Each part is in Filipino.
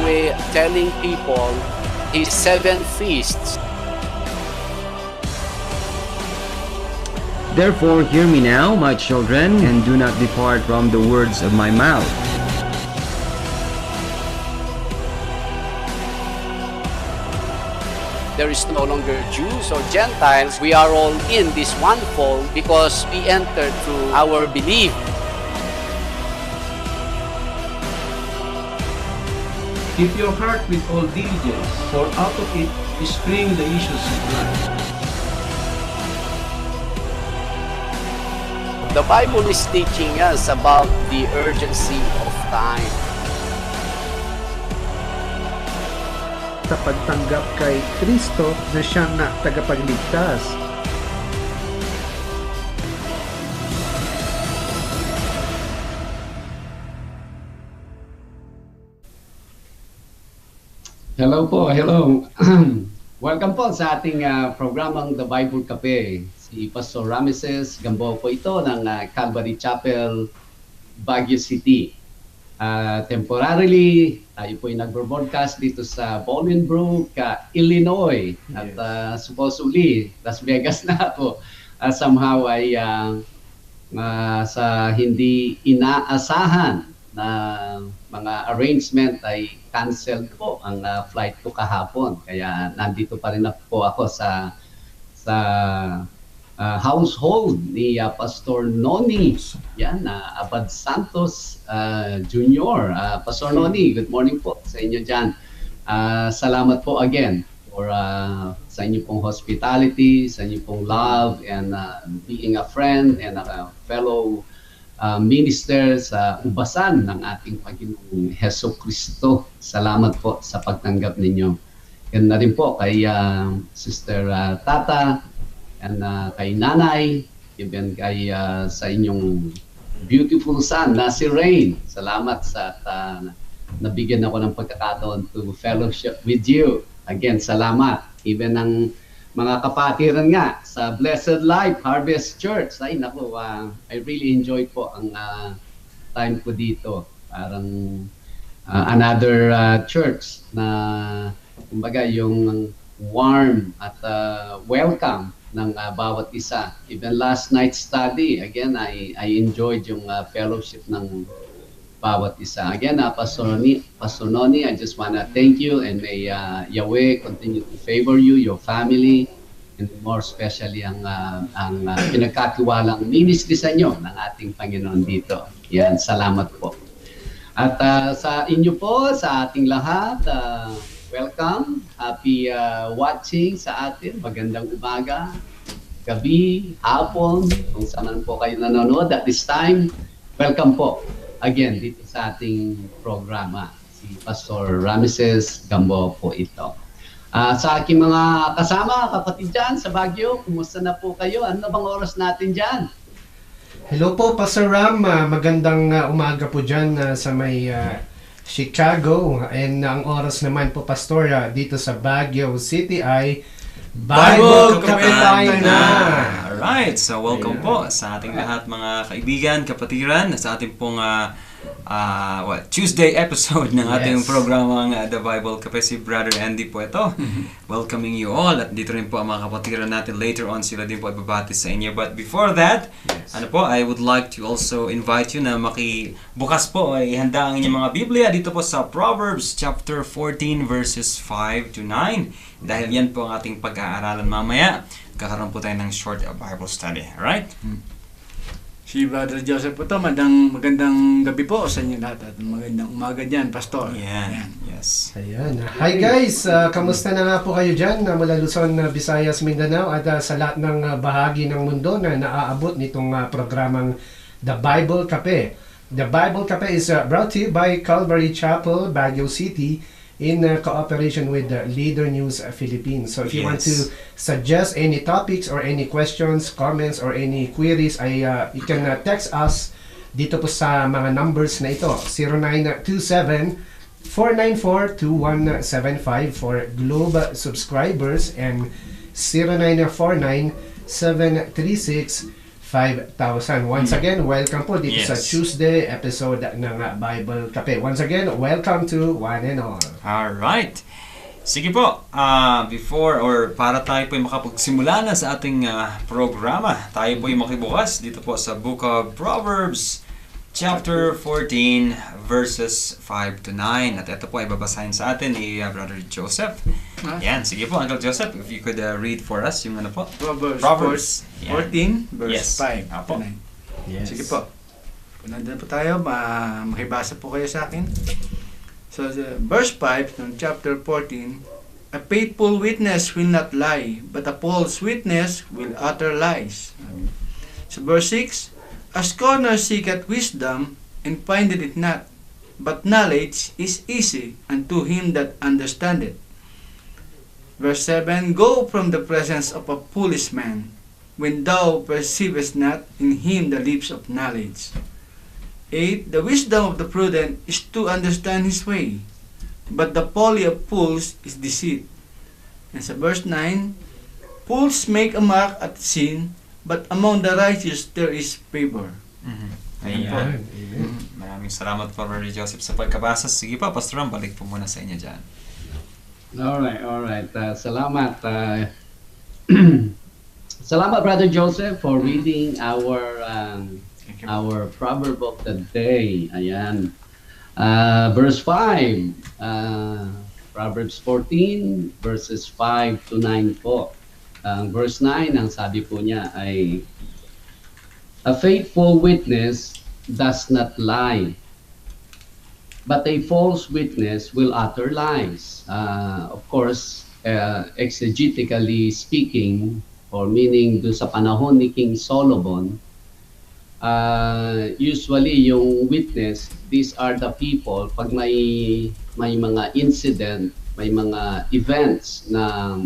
Yahweh telling people His 7 feasts. Therefore, hear me now, my children, and do not depart from the words of my mouth. There is no longer Jews or Gentiles. We are all in this one fold because we entered through our belief. Keep your heart with all diligence, for out of it spring the issues of life. The Bible is teaching us about the urgency of time. Sa pagtanggap kay Kristo na siyang tagapagligtas. Hello po, hello. Welcome po sa ating programang The Bible Kape. Si Pastor Ram Gamboa po ito ng Calvary Chapel, Baguio City. Temporarily, tayo po ay nagbo-broadcast dito sa Bolingbrook, Illinois. At supposedly, Las Vegas na po. Somehow ay sa hindi inaasahan na mga arrangement ay canceled po ang flight ko kahapon. Kaya nandito pa rin po ako sa household ni Pastor Noni, Abad Santos Jr. Pastor Noni, good morning po sa inyo dyan. Salamat po again for sa inyo pong hospitality, sa inyo pong love, and being a friend and a fellow minister sa ubasan ng ating Panginoong Heso Kristo. Salamat po sa pagtanggap ninyo. And na rin po kay Sister Tata, and kay Nanay, even kay sa inyong beautiful son na si Rain. Salamat sa nabigyan ako ng pagkakataon to fellowship with you. Again, salamat. Even ang mga kapatiran nga sa Blessed Life Harvest Church. Ay naku, I really enjoy po ang time ko dito. Parang another church na kumbaga yung warm at welcome ng bawat isa. Even last night's study, again, I enjoyed yung fellowship ng bawat isa. Again, Pastor Noni, I just want to thank you, and may Yahweh continue to favor you, your family, and more especially ang pinagkatiwalang ministry sa inyo ng ating Panginoon dito. Yan, salamat po. At sa inyo po, sa ating lahat, welcome. Happy watching sa atin. Magandang umaga, gabi, hapon, kung saan po kayo nanonood at this time. Welcome po again dito sa ating programa. Si Pastor Ram Gamboa po ito. Sa aking mga kasama, kapatid dyan sa Baguio, kumusta na po kayo? Ano bang oras natin dyan? Hello po, Pastor Ram. Magandang umaga po dyan sa may Chicago. And ang oras naman po, Pastor, dito sa Baguio City ay Bible Kape na! Alright, so welcome po sa ating lahat mga kaibigan, kapatiran, sa ating pong Tuesday episode ng ating programang The Bible Kape. Si Brother Andy po ito. Welcoming you all. At dito rin po ang mga kapatiran natin. Later on, sila din po ay babati sa inyo. But before that, I would like to also invite you na bukas po ay handa ang inyong mga Biblia dito po sa Proverbs chapter 14 verses 5 to 9. Dahil yan po ang ating pag-aaralan mamaya. Kakaroon po tayo ng short Bible study. Alright? Si Brother Joseph po ito, magandang gabi po sa inyo lahat at magandang umaga dyan, Pastor. Yan. Yes. Ayan. Hi guys! Kamusta na nga po kayo dyan mula Luzon, Visayas, Mindanao at sa lahat ng bahagi ng mundo na naaabot nitong programang The Bible Kape. The Bible Kape is brought to you by Calvary Chapel, Baguio City, in cooperation with Leader News Philippines. So if you want to suggest any topics or any questions, comments, or any queries, you can text us dito po sa mga numbers na ito. 0927-494-2175 for Globe subscribers and 0949-736-5985 5,000. Once again, welcome po dito sa Yes. Tuesday episode ng Bible Cafe. Once again, welcome to one and all. Alright. Sige po, before or para tayo po makapagsimula na sa ating programa, tayo po makibukas dito po sa Book of Proverbs, chapter 14, verses 5 to 9. At ito po ay babasahin sa atin ni Brother Joseph. Yan, sige po, Uncle Joseph, if you could read for us yung ano po. Proverbs Yan. 14, verse Yes. 5 Apo. to 9. Yes. Sige po. Nandun po tayo, makibasa po kayo sa akin. So, verse 5 ng chapter 14, a faithful witness will not lie, but a false witness will utter lies. So, verse 6, a scorner seeketh wisdom, and findeth it not, but knowledge is easy unto him that understandeth. Verse 7, go from the presence of a foolish man, when thou perceivest not in him the lips of knowledge. 8. The wisdom of the prudent is to understand his way, but the folly of fools is deceit. And sa verse 9, fools make a mark at sin, but among the righteous there is favor. Ayan. Amen. Maraming salamat po, Brother Joseph, sa pagkabasa. Sige pa, Pastor Ram, balik po muna sa inyo dyan. Alright. Salamat. Salamat, Brother Joseph, for reading our proverb of the day. Ayan. Verse 5. Proverbs 14, verses 5 to 9 po. Verse 9, ang sabi po niya ay, a faithful witness does not lie, but a false witness will utter lies. Of course, exegetically speaking, or meaning doon sa panahon ni King Solomon, usually yung witness, these are the people, pag may mga incident, may mga events na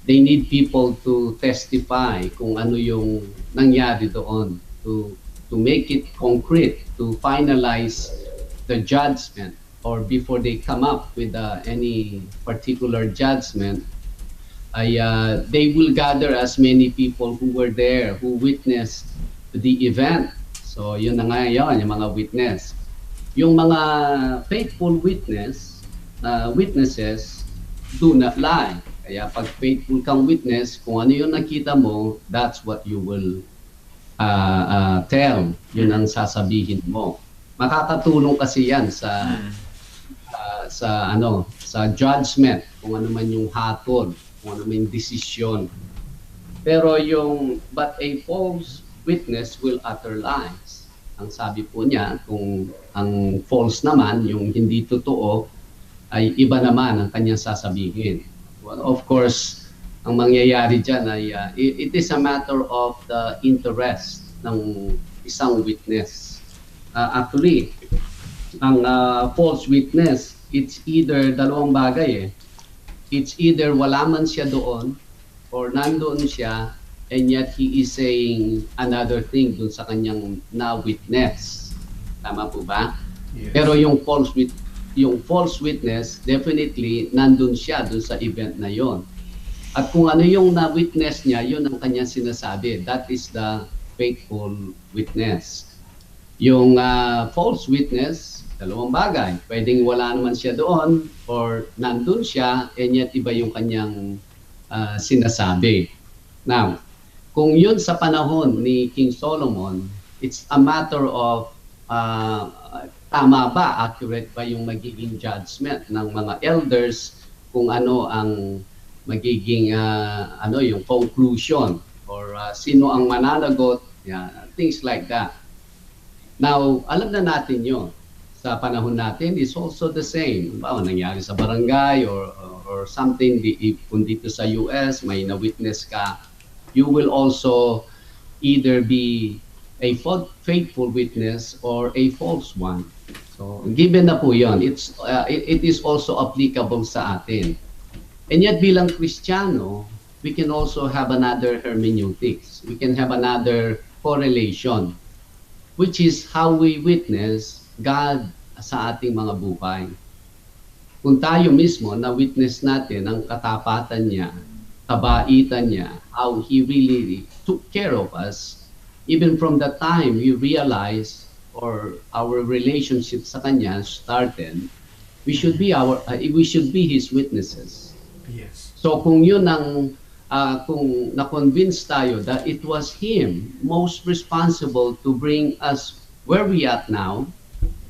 they need people to testify kung ano yung nangyari doon, to make it concrete, to finalize the judgment, or before they come up with any particular judgment, they will gather as many people who were there, who witnessed the event. So yun na nga yun, yung mga witness. Yung mga faithful witnesses do not lie. Kaya pag faithful kang witness, kung ano yung nakita mo, that's what you will tell. Yun ang sasabihin mo. Makakatulong kasi yan sa judgment, kung ano man yung hatol, kung ano man yung desisyon. Pero but a false witness will utter lies. Ang sabi po niya, kung ang false naman, yung hindi totoo, ay iba naman ang kanyang sasabihin. Well, of course, ang mangyayari dyan ay it is a matter of the interest ng isang witness. Actually, ang false witness, it's either dalawang bagay eh. It's either wala man siya doon or nandoon siya and yet he is saying another thing dun sa kanyang na-witness. Tama po ba? Yes. Pero yung false witness, definitely nandun siya dun sa event na yon. At kung ano yung na-witness niya, yun ang kanyang sinasabi. That is the faithful witness. Yung false witness, dalawang bagay. Pwedeng wala naman siya doon or nandun siya and yet iba yung kanyang sinasabi. Now, kung yun sa panahon ni King Solomon, it's a matter of tama ba, accurate ba yung magiging judgment ng mga elders, kung ano ang magiging yung conclusion or sino ang mananagot, things like that. Now, alam na natin yun. Sa panahon natin, it's also the same. Nangyari sa barangay or something, kung dito sa US, may na-witness ka, you will also either be a faithful witness or a false one. So, given na po yun, it is also applicable sa atin. And yet, bilang Kristiyano, we can also have another hermeneutics. We can have another correlation, which is how we witness God sa ating mga buhay. Kung tayo mismo na-witness natin ang katapatan niya, kabaitan niya, how He really took care of us, even from the time we realize or our relationship sa Kanya started, we should be His witnesses. Yes. So kung yun ang kung na-convince tayo that it was Him most responsible to bring us where we at now,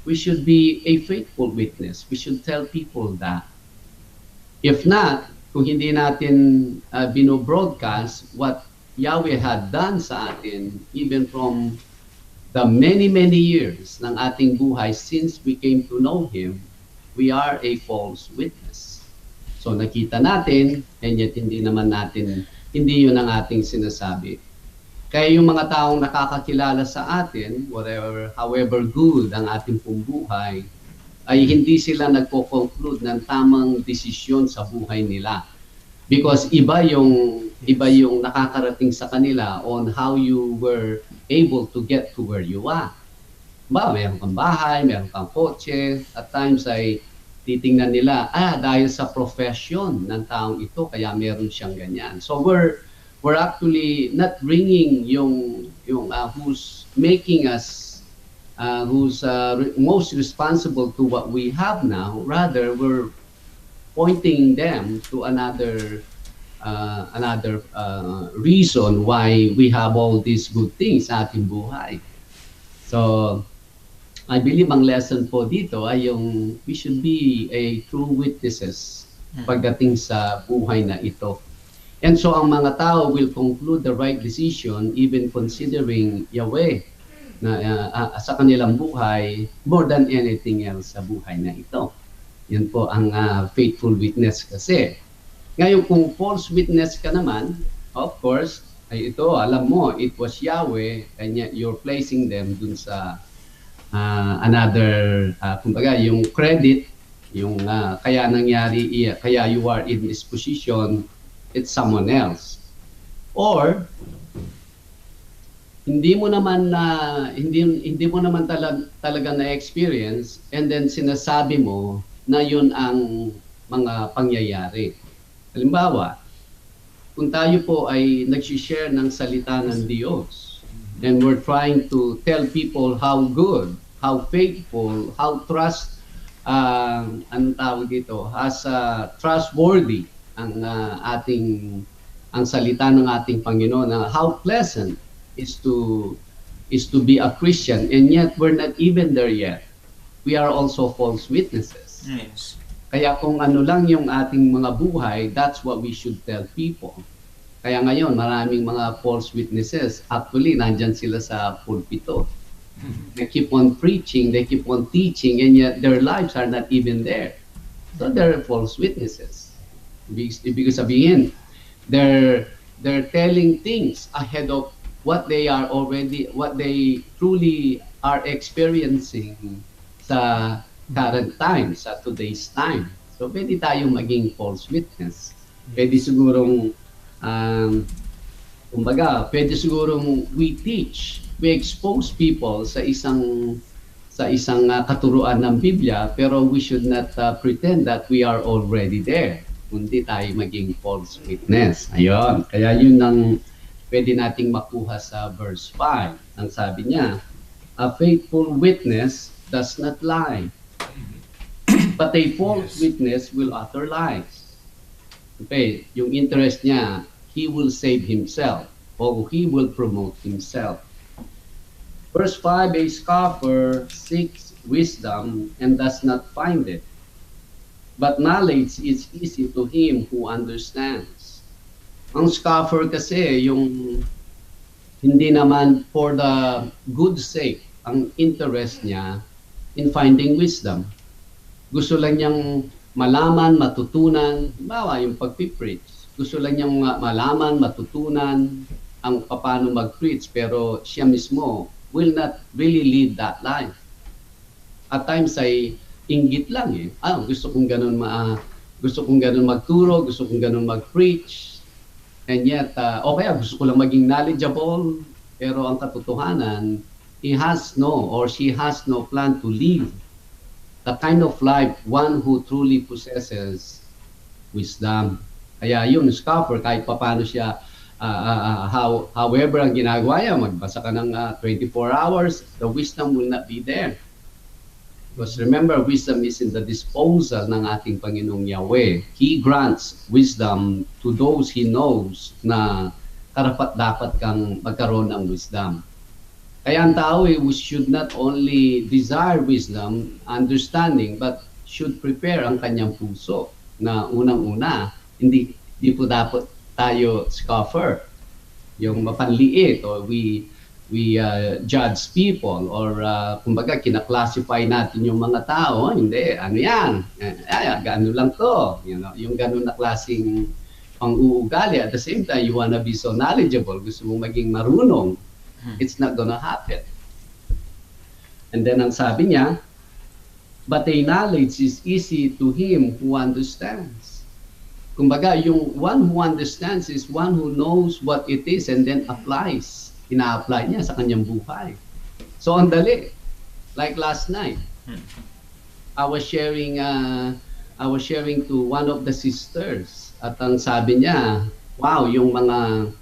we should be a faithful witness. We should tell people that. If not, kung hindi natin bino-broadcast what Yahweh had done sa atin, even from the many, many years ng ating buhay since we came to know Him, we are a false witness. So nakita natin, and yet hindi yun ang ating sinasabi. Kaya yung mga taong nakakakilala sa atin, however good ang ating pong buhay, ay hindi sila nagko-conclude ng tamang desisyon sa buhay nila. Because iba yung nakakarating sa kanila on how you were able to get to where you are. Meron kang bahay, meron kang kotse, at times ay titingnan nila, dahil sa profession ng taong ito, kaya meron siyang ganyan. So we're actually not bringing yung who's making us, who's most responsible to what we have now. Rather, we're pointing them to another reason why we have all these good things sa ating buhay. So, I believe ang lesson po dito ay yung we should be a true witnesses pagdating sa buhay na ito. And so ang mga tao will conclude the right decision even considering Yahweh na sa kanilang buhay more than anything else sa buhay na ito. Yan po ang faithful witness kasi. Ngayon kung false witness ka naman, of course, ay ito, alam mo, it was Yahweh and yet you're placing them dun sa another, kumbaga, yung credit, yung kaya nangyari, kaya you are in this position, it's someone else. Or, hindi mo naman talaga na-experience and then sinasabi mo na yun ang mga pangyayari. Halimbawa, kung tayo po ay nag-share ng salita ng Diyos and we're trying to tell people how good, how faithful, how trustworthy ang salita ng ating Panginoon, na how pleasant is to be a Christian, and yet we're not even there yet. We are also false witnesses. Yes. Kaya kung ano lang yung ating mga buhay, that's what we should tell people. Kaya ngayon, maraming mga false witnesses, actually, nandyan sila sa pulpito. They keep on preaching, they keep on teaching, and yet their lives are not even there. So they're false witnesses. Ibig sabihin, they're telling things ahead of what they truly are experiencing sa current time, sa today's time. So pwede tayong maging false witness. Pwede sigurong pwede sigurong we teach, we expose people sa isang katuruan ng Biblia, pero we should not pretend that we are already there. Kundi tayo maging false witness. Ayun. Kaya yun ang pwede nating makuha sa verse 5. Ang sabi niya, a faithful witness does not lie, but a false witness will utter lies. Okay, yung interest niya, he will save himself or he will promote himself. Verse 5, a scoffer seeks wisdom and does not find it, but knowledge is easy to him who understands. Ang scoffer kasi, yung hindi naman for the good sake, ang interest niya in finding wisdom. Gusto lang niyang malaman, matutunan, bawa yung pagpipreach. Gusto lang niyang malaman, matutunan ang paano mag-preach, pero siya mismo will not really lead that life. At times ay inggit lang eh. Gusto kong ganun magturo, gusto kong ganun mag-preach. And yet, o kaya gusto ko lang maging knowledgeable, pero ang katotohanan, he has no or she has no plan to live the kind of life one who truly possesses wisdom. Kaya yun, scoffer, kahit paano siya however ang ginagawa niya, magbasa ka ng 24 hours, the wisdom will not be there. Because remember, wisdom is in the disposal ng ating Panginoong Yahweh. He grants wisdom to those He knows na karapat-dapat kang magkaroon ng wisdom. Kaya ang tao, we should not only desire wisdom, understanding, but should prepare ang kanyang puso na unang-una, hindi po dapat tayo scoffer, yung mapanliit, or we judge people, or kumbaga kinaklasify natin yung mga tao, hindi, ano yan, gaano lang to, yung ganun na klaseng pang-uugali. At the same time, you wanna be so knowledgeable, gusto mong maging marunong, it's not gonna happen. And then ang sabi niya, but a knowledge is easy to him who understands. Kumbaga, yung one who understands is one who knows what it is and then applies. Ina-apply niya sa kanyang buhay. So, ang dali. Like last night, I was sharing to one of the sisters, at ang sabi niya, wow, yung mga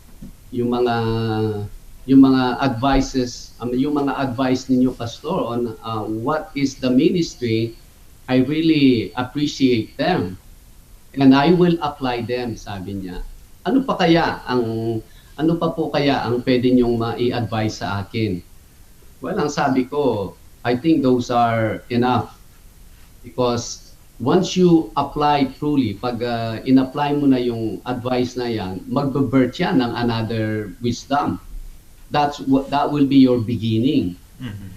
advices, yung mga advice ninyo, Pastor, on what is the ministry, I really appreciate them. And I will apply them, sabi niya. Ano pa po kaya ang pwede niyong ma-i-advise sa akin? Well, ang sabi ko, I think those are enough. Because once you apply truly, pag in-apply mo na yung advice na yan, magbe-birth yan ng another wisdom. That will be your beginning.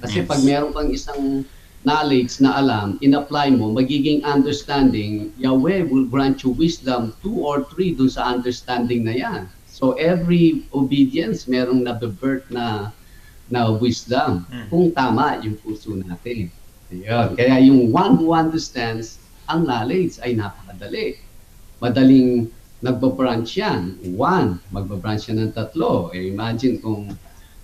Kasi pag meron kang isang knowledge na alam, in-apply mo, magiging understanding, Yahweh will grant you wisdom 2 or 3 dun sa understanding na yan. So every obedience, merong nabibirth na wisdom, kung tama yung puso natin. Ayun. Kaya yung one who understands, ang knowledge ay napakadali. Madaling nagbabranch yan. 1, magbabranch yan ng 3. Imagine kung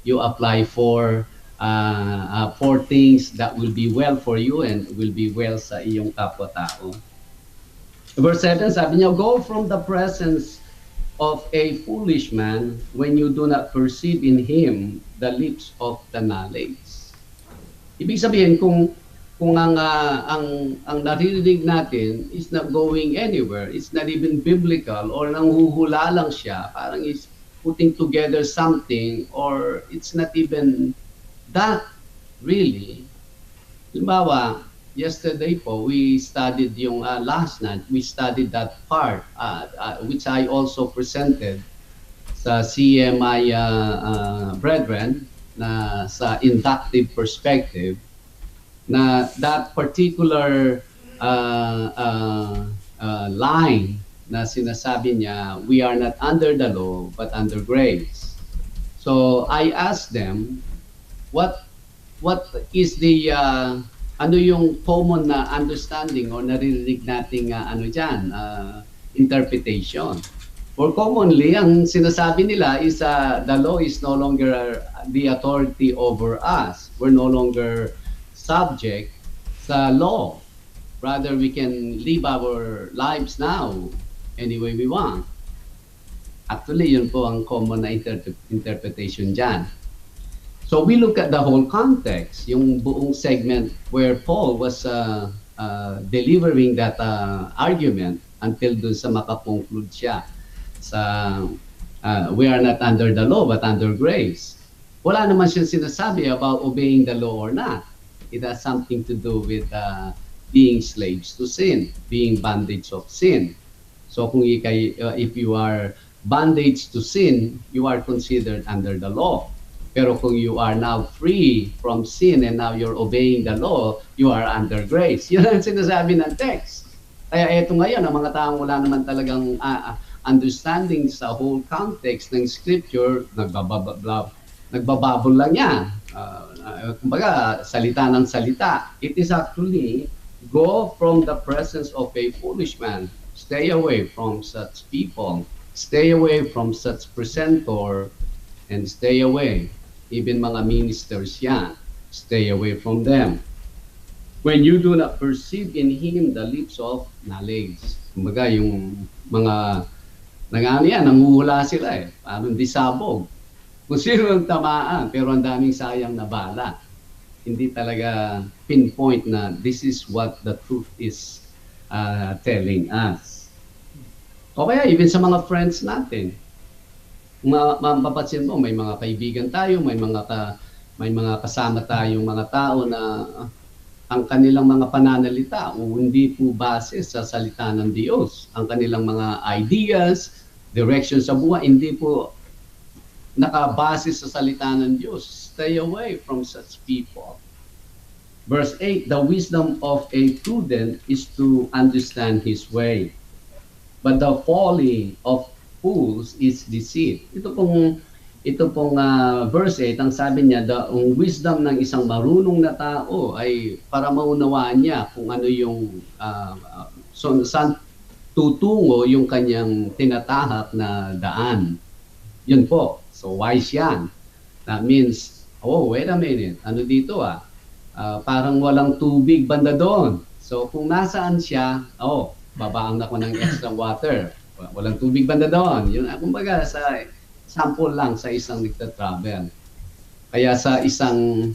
you apply for 4 things that will be well for you and will be well sa iyong kapwa-tao. Verse 7, sabi niya, go from the presence of a foolish man when you do not perceive in him the lips of the knowledge. Ibig sabihin, kung ang naririnig natin is not going anywhere, it's not even biblical, or nanghuhula lang siya, parang is putting together something, or it's not even that really. Halimbawa, yesterday po, we studied yung last night, we studied that part, which I also presented sa CMI brethren, na sa inductive perspective, na that particular line na sinasabi niya, we are not under the law, but under grace. So I asked them, what is the ano yung common na understanding or naririnig nating interpretation? For commonly, ang sinasabi nila is the law is no longer the authority over us. We're no longer subject sa law. Rather, we can live our lives now any way we want. Actually, yun po ang common na interpretation dyan. So we look at the whole context, yung buong segment where Paul was delivering that argument until dun sa makakonclude siya sa we are not under the law but under grace. Wala naman siyang sinasabi about obeying the law or not. It has something to do with being slaves to sin, being bondage of sin. So kung if you are bondage to sin, you are considered under the law. Pero kung you are now free from sin and now you're obeying the law, you are under grace. Yun ang sinasabi ng text. Kaya eto ngayon, ang mga taong wala naman talagang understanding sa whole context ng scripture, nagbababol lang yan. Kumbaga, salita ng salita. It is actually, go from the presence of a foolish man. Stay away from such people. Stay away from such presenter. And stay away. Even mga ministers yan, stay away from them. When you do not perceive in him the lips of knowledge. Kumbaga, yung mga nanguhula sila eh. Parang disabog. Kung sino ang tamaan, pero ang daming sayang na bala. Hindi talaga pinpoint na this is what the truth is telling us. O kaya even sa mga friends natin, mapapansin mo, may mga kaibigan tayo, may mga kasama tayong mga tao na ang kanilang mga pananalita o hindi po base sa salita ng Diyos. Ang kanilang mga ideas, direction sa buhay, hindi po nakabase sa salita ng Diyos. Stay away from such people. Verse 8, the wisdom of a prudent is to understand his way, but the folly of fools is deceit. Ito pong verse 8, ang sabi niya, ang wisdom ng isang marunong na tao ay para maunawaan niya kung ano yung saan tutungo yung kanyang tinatahak na daan. Yun po. So wise yan. That means, oh, wait a minute. Ano dito parang walang tubig banda doon. So kung nasaan siya, babaang ako ng extra water. Walang tubig banda doon. Yun, kumbaga, sa sample lang sa isang nagtatravel. Kaya sa isang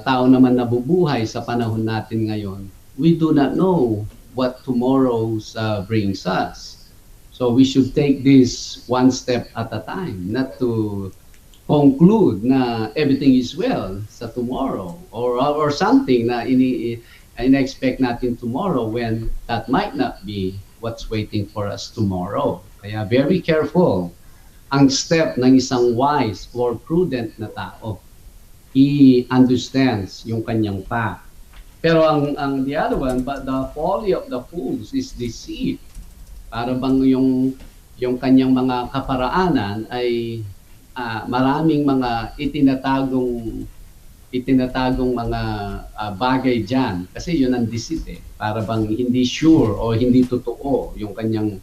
tao naman na bubuhay sa panahon natin ngayon, we do not know what tomorrow's brings us. So we should take this one step at a time, not to conclude na everything is well sa tomorrow or something na ina-expect natin tomorrow when that might not be what's waiting for us tomorrow. Kaya very careful ang step ng isang wise or prudent na tao. He understands yung kanyang path. Pero ang the other one, but the folly of the fools is deceit. Para bang yung kanyang mga kaparaanan ay maraming mga itinatagong mga bagay diyan. Kasi yun ang deceit eh. Para bang hindi sure o hindi totoo yung kanyang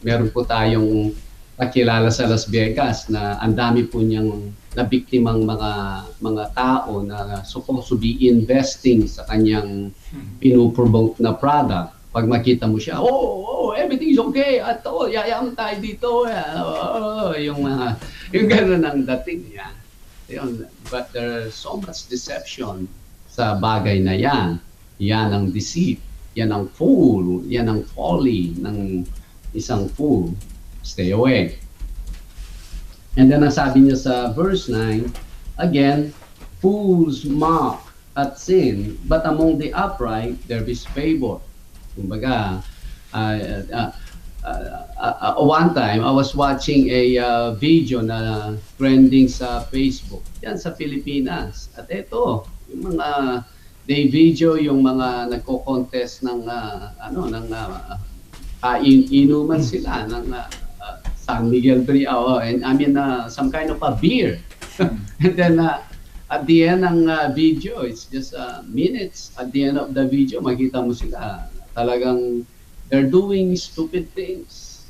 meron po tayong nakilala sa Las Vegas na ang dami po niyang nabiktimang mga tao na supposed to be investing sa kanyang pinupromote na product. Pag makita mo siya, everything is okay. At yayaman tayo dito. Yung gano'n ang dating niya. But there's so much deception sa bagay na yan. Yan ang deceit. Yan ang fool. Yan ang folly ng isang fool. Stay away. And then ang sabi niya sa verse 9, again, fools mock at sin, but among the upright there is favor. Kumbaga, one time, I was watching a video na trending sa Facebook, yan sa Pilipinas. At ito, yung mga day video, yung mga nagko-contest ng inuman sila ng San Miguel Brio, and I mean some kind of a beer. And then at the end ng video, it's just minutes. At the end of the video, makita mo sila talagang they're doing stupid things.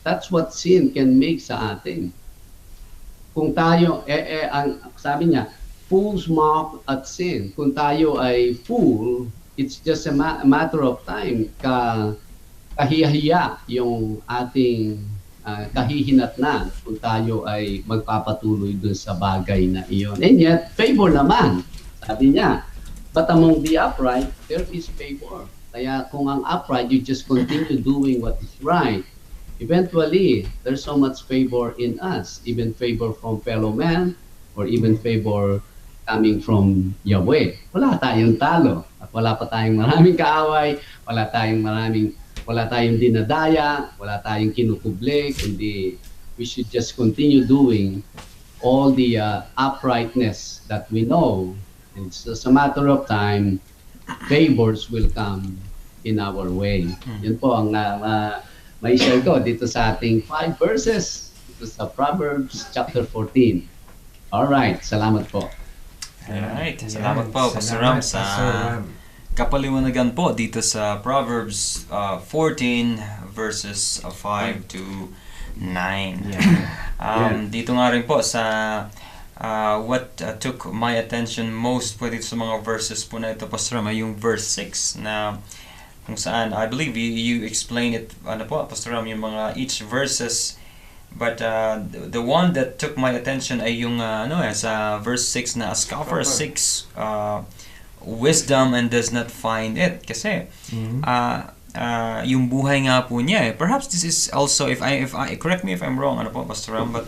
That's what sin can make sa atin. Kung tayo, ang sabi niya, fools mock at sin. Kung tayo ay fool, it's just a matter of time. Kahihiya yung ating kahihinatnan kung tayo ay magpapatuloy dun sa bagay na iyon. And yet, favor naman. Sabi niya, but among the upright, there is favor. Kaya kung ang upright, you just continue doing what is right. Eventually, there's so much favor in us. Even favor from fellow man, or even favor coming from Yahweh. Wala tayong talo. At wala pa tayong maraming kaaway, wala tayong dinadaya, wala tayong kinukuble, kundi we should just continue doing all the uprightness that we know. It's just a matter of time, favors will come in our way. Yun po ang mai-share ko dito sa ating 5 verses dito sa Proverbs chapter 14. Alright, salamat po. Alright, salamat po, Pastor Ram, sa kapaliwanagan po dito sa Proverbs 14 verses 5 to 9. Dito nga rin po sa what took my attention most po dito sa mga verses po na ito, Pastor Ram, ay yung verse 6 na kung saan I believe you explain it ano po Pastor Ram yung mga each verses, but the one that took my attention ay yung sa verse 6 na a scoffer seeks wisdom and does not find it, kasi yung buhay nga po niya perhaps this is also, if I correct me if I'm wrong ano po Pastor Ram, but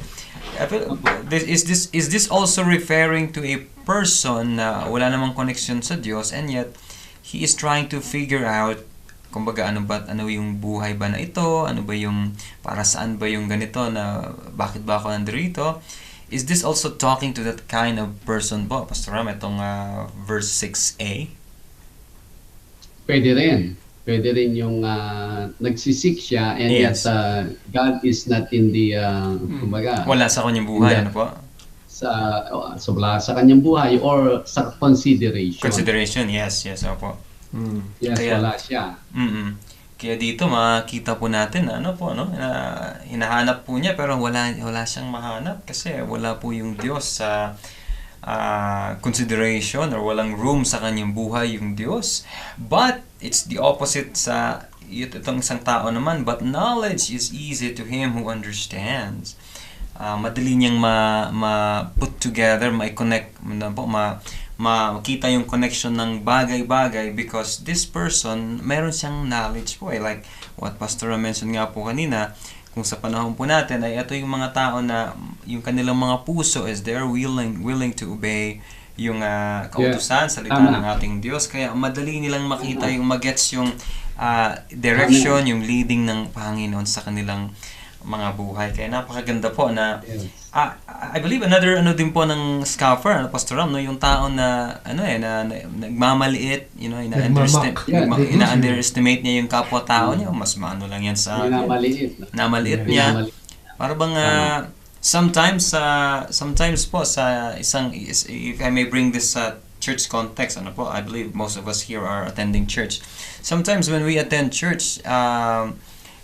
I feel, is this also referring to a person na wala namang connection sa Diyos, and yet he is trying to figure out, kumbaga ano yung buhay ba na ito, ano ba yung, para saan ba yung ganito, na bakit ba ako nandito? Is this also talking to that kind of person po, Pastor Ram, itong verse 6a? Pwede rin yung nagsisik siya, and yes, yet God is not in the kumbaga wala sa kanyang buhay, ano po? Sa kanyang buhay or sa consideration, yes, opo. Yes, Kaya, wala siya. Kaya dito makita po natin na hinahanap po niya pero wala siyang mahanap kasi wala po yung Diyos sa consideration, or walang room sa kanyang buhay yung Diyos. But it's the opposite sa itong isang tao naman. But knowledge is easy to him who understands. Madali niyang ma-put together, ma-connect, makita yung connection ng bagay-bagay because this person, meron siyang knowledge po like what Pastor mentioned nga po kanina, kung sa panahon po natin ay ito yung mga tao na yung kanilang mga puso is they're willing to obey yung kautusan, salita ng ating Diyos, kaya madali nilang makita yung magets yung direction, yung leading ng Panginoon sa kanilang mga buhay. Kaya napakaganda po na I believe another din po ng scoffer, Pastor Ram, yung tao na na nagmamaliit, ina-underestimate niya yung kapwa-tao niya, mas maano lang yan sa namaliit niya. Para bang sometimes po sa isang, if I may bring this church context, I believe most of us here are attending church. Sometimes when we attend church,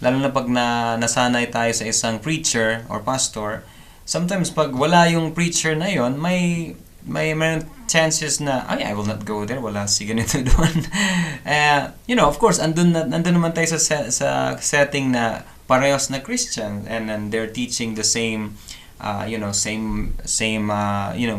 lalo na pag nasanay tayo sa isang preacher or pastor, sometimes pag wala yung preacher na yon, may chances na I will not go there, wala si ganito doon. Of course, andun naman tayo sa setting na parehas na Christian, and they're teaching the same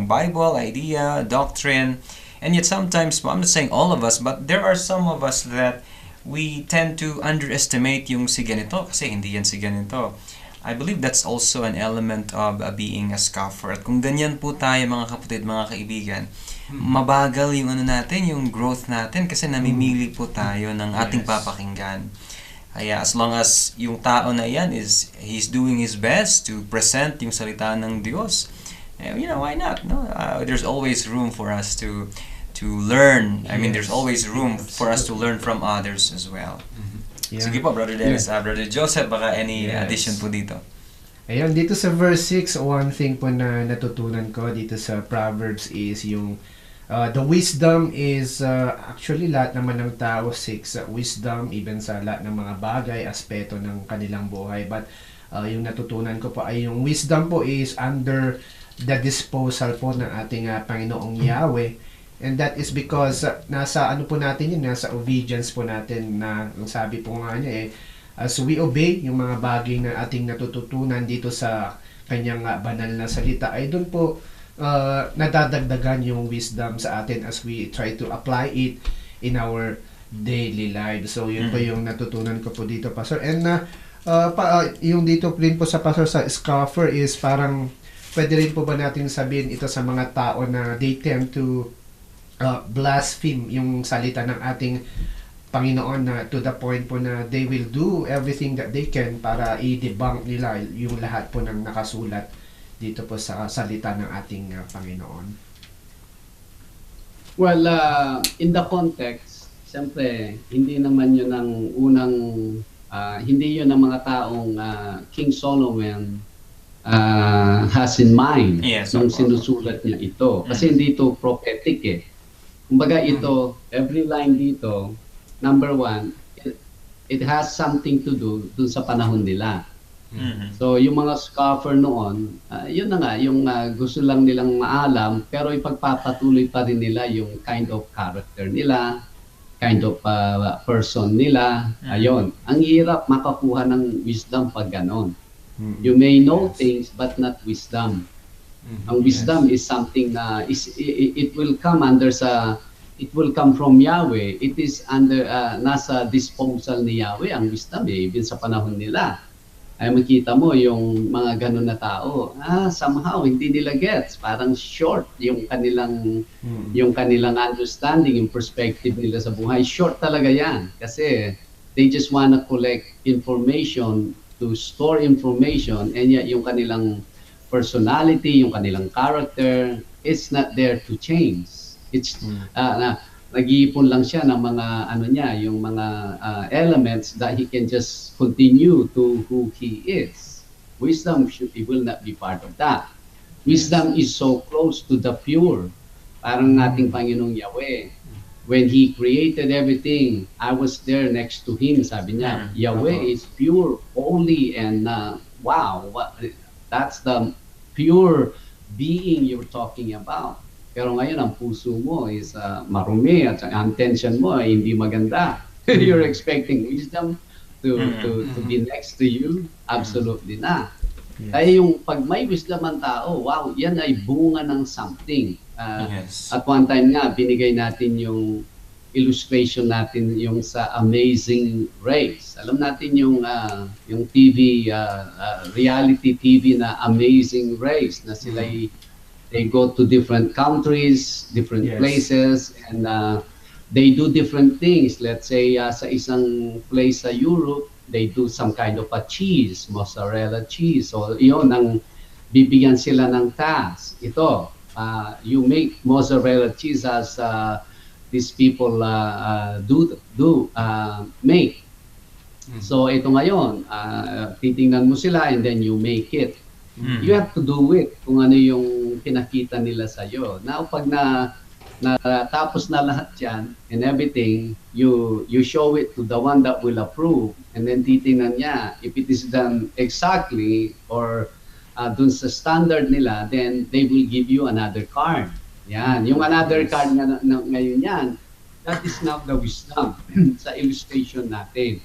Bible idea, doctrine, and yet sometimes, I'm not saying all of us, but there are some of us that we tend to underestimate yung si ganito kasi hindi yan si ganito. I believe that's also an element of being a scoffer. At kung ganyan po tayo mga kapatid, mga kaibigan, mabagal yung natin, yung growth natin kasi namimili po tayo ng ating papakinggan. Kaya as long as yung tao na yan he's doing his best to present yung salita ng Diyos, why not? No? There's always room for us to learn. I mean, there's always room for us to learn from others as well. Sige po, Brother Dennis. Brother Joseph, baka any addition po dito? Ayun, dito sa verse 6, one thing po na natutunan ko dito sa Proverbs is yung the wisdom is actually lahat naman ng tao seeks wisdom even sa lahat ng mga bagay, aspeto ng kanilang buhay. But yung natutunan ko po ay yung wisdom po is under the disposal po ng ating Panginoong Yahweh. And that is because nasa po natin yun, nasa obedience po natin, na ang sabi po nga niya as we obey yung mga bagay na ating natututunan dito sa kanyang banal na salita, ay doon po nadadagdagan yung wisdom sa atin as we try to apply it in our daily lives. So yun po yung natutunan ko po dito, Pastor. And yung dito rin po sa Pastor sa scoffer is parang pwede rin po ba natin sabihin ito sa mga tao na they tend to blaspheme yung salita ng ating Panginoon, na to the point po na they will do everything that they can para i-debunk nila yung lahat po ng nakasulat dito po sa salita ng ating Panginoon. Well, in the context, siyempre, hindi naman yun ang unang, hindi yun ang mga taong King Solomon has in mind nung sinusulat niya ito. Kasi hindi ito prophetic Kumbaga ito, every line dito, number one, it has something to do dun sa panahon nila. So yung mga scoffer noon, yun na nga, yung gusto lang nilang maalam, pero ipagpapatuloy pa rin nila yung kind of character nila, kind of person nila. Ayon, ang hirap makakuha ng wisdom pag ganon. You may know things but not wisdom. Ang wisdom is something na it will come under it will come from Yahweh. It is under nasa disposal ni Yahweh ang wisdom even sa panahon nila. Ay makita mo yung mga ganun na tao, somehow hindi nila gets, parang short yung kanilang understanding, yung perspective nila sa buhay. Short talaga yan kasi they just wanna collect information, to store information, and yet yung kanilang personality, yung kanilang character, it's not there to change. It's nag-iipon lang siya ng mga yung mga elements that he can just continue to who he is. Wisdom will not be part of that. Wisdom is so close to the pure. Parang ating Panginoong Yahweh. When He created everything, I was there next to Him. Sabi niya, Yahweh is pure, holy, and wow, that's the pure being you're talking about. Pero ngayon, ang puso mo is marumi at ang tension mo ay hindi maganda. You're expecting wisdom to be next to you? Absolutely not. Kaya yung pag may wisdom ang tao, wow, yan ay bunga ng something. At one time nga, binigay natin yung illustration natin yung sa Amazing Race. Alam natin yung TV, reality TV na Amazing Race, na sila they go to different countries, different places, and they do different things. Let's say sa isang place sa Europe, they do some kind of a cheese, mozzarella cheese. So yun, bibigyan sila ng task. Ito, you make mozzarella cheese as these people make. So ito ngayon, titingnan mo sila and then you make it. You have to do it kung ano yung pinakita nila sa iyo. Now pag natapos na lahat yan and everything, you show it to the one that will approve, and then titingnan niya if it is done exactly or dun sa standard nila, then they will give you another card. Yan, yung another card ngayon yan, that is now the wisdom sa illustration natin.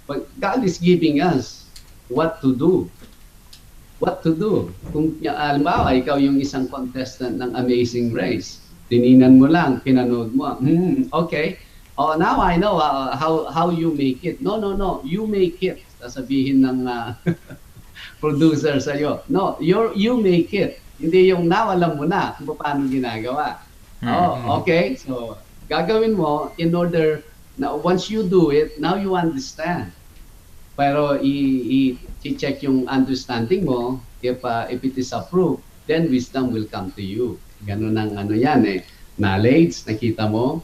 But God is giving us what to do. What to do. Kung alimbawa, ikaw yung isang contestant ng Amazing Race, tininan mo lang, pinanood mo, okay, now I know how you make it. No, you make it. Sasabihin ng producer sa'yo, no, you make it. Hindi yung now alam mo na kung paano ginagawa. Okay, so gagawin mo in order na once you do it, now you understand. Pero i-check yung understanding mo, if it is approved, then wisdom will come to you. Ganun ang yan knowledge, nakita mo,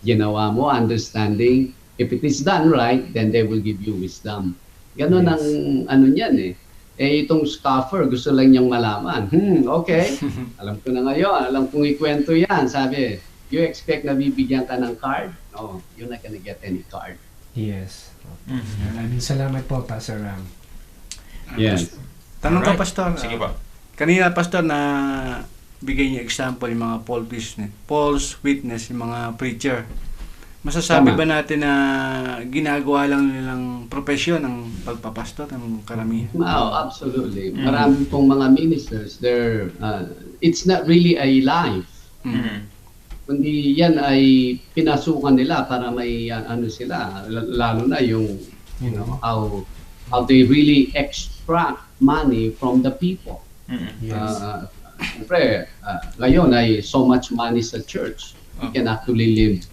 ginawa mo, understanding. If it is done right, then they will give you wisdom. Ganun ang yan itong scoffer, gusto lang niyang malaman. Okay, alam ko na ngayon, alam kong ikwento yan. Sabi, you expect na bibigyan ka ng card? No, you're not gonna get any card. Yes. Maraming salamat po, Pastor Ram. Yes. Tanong ko, Pastor. Sige po. Kanina, Pastor, na bigay niyo example yung mga false witness, yung mga preacher. Masasabi ba natin na ginagawa lang nilang profesyon ng pagpapastor ng karamihan? Oh, absolutely. Marami pong mga ministers, it's not really a life. Kundi yan ay pinasukan nila para may sila, lalo na yung how they really extract money from the people. Siyempre, ngayon ay so much money sa church. You can actually live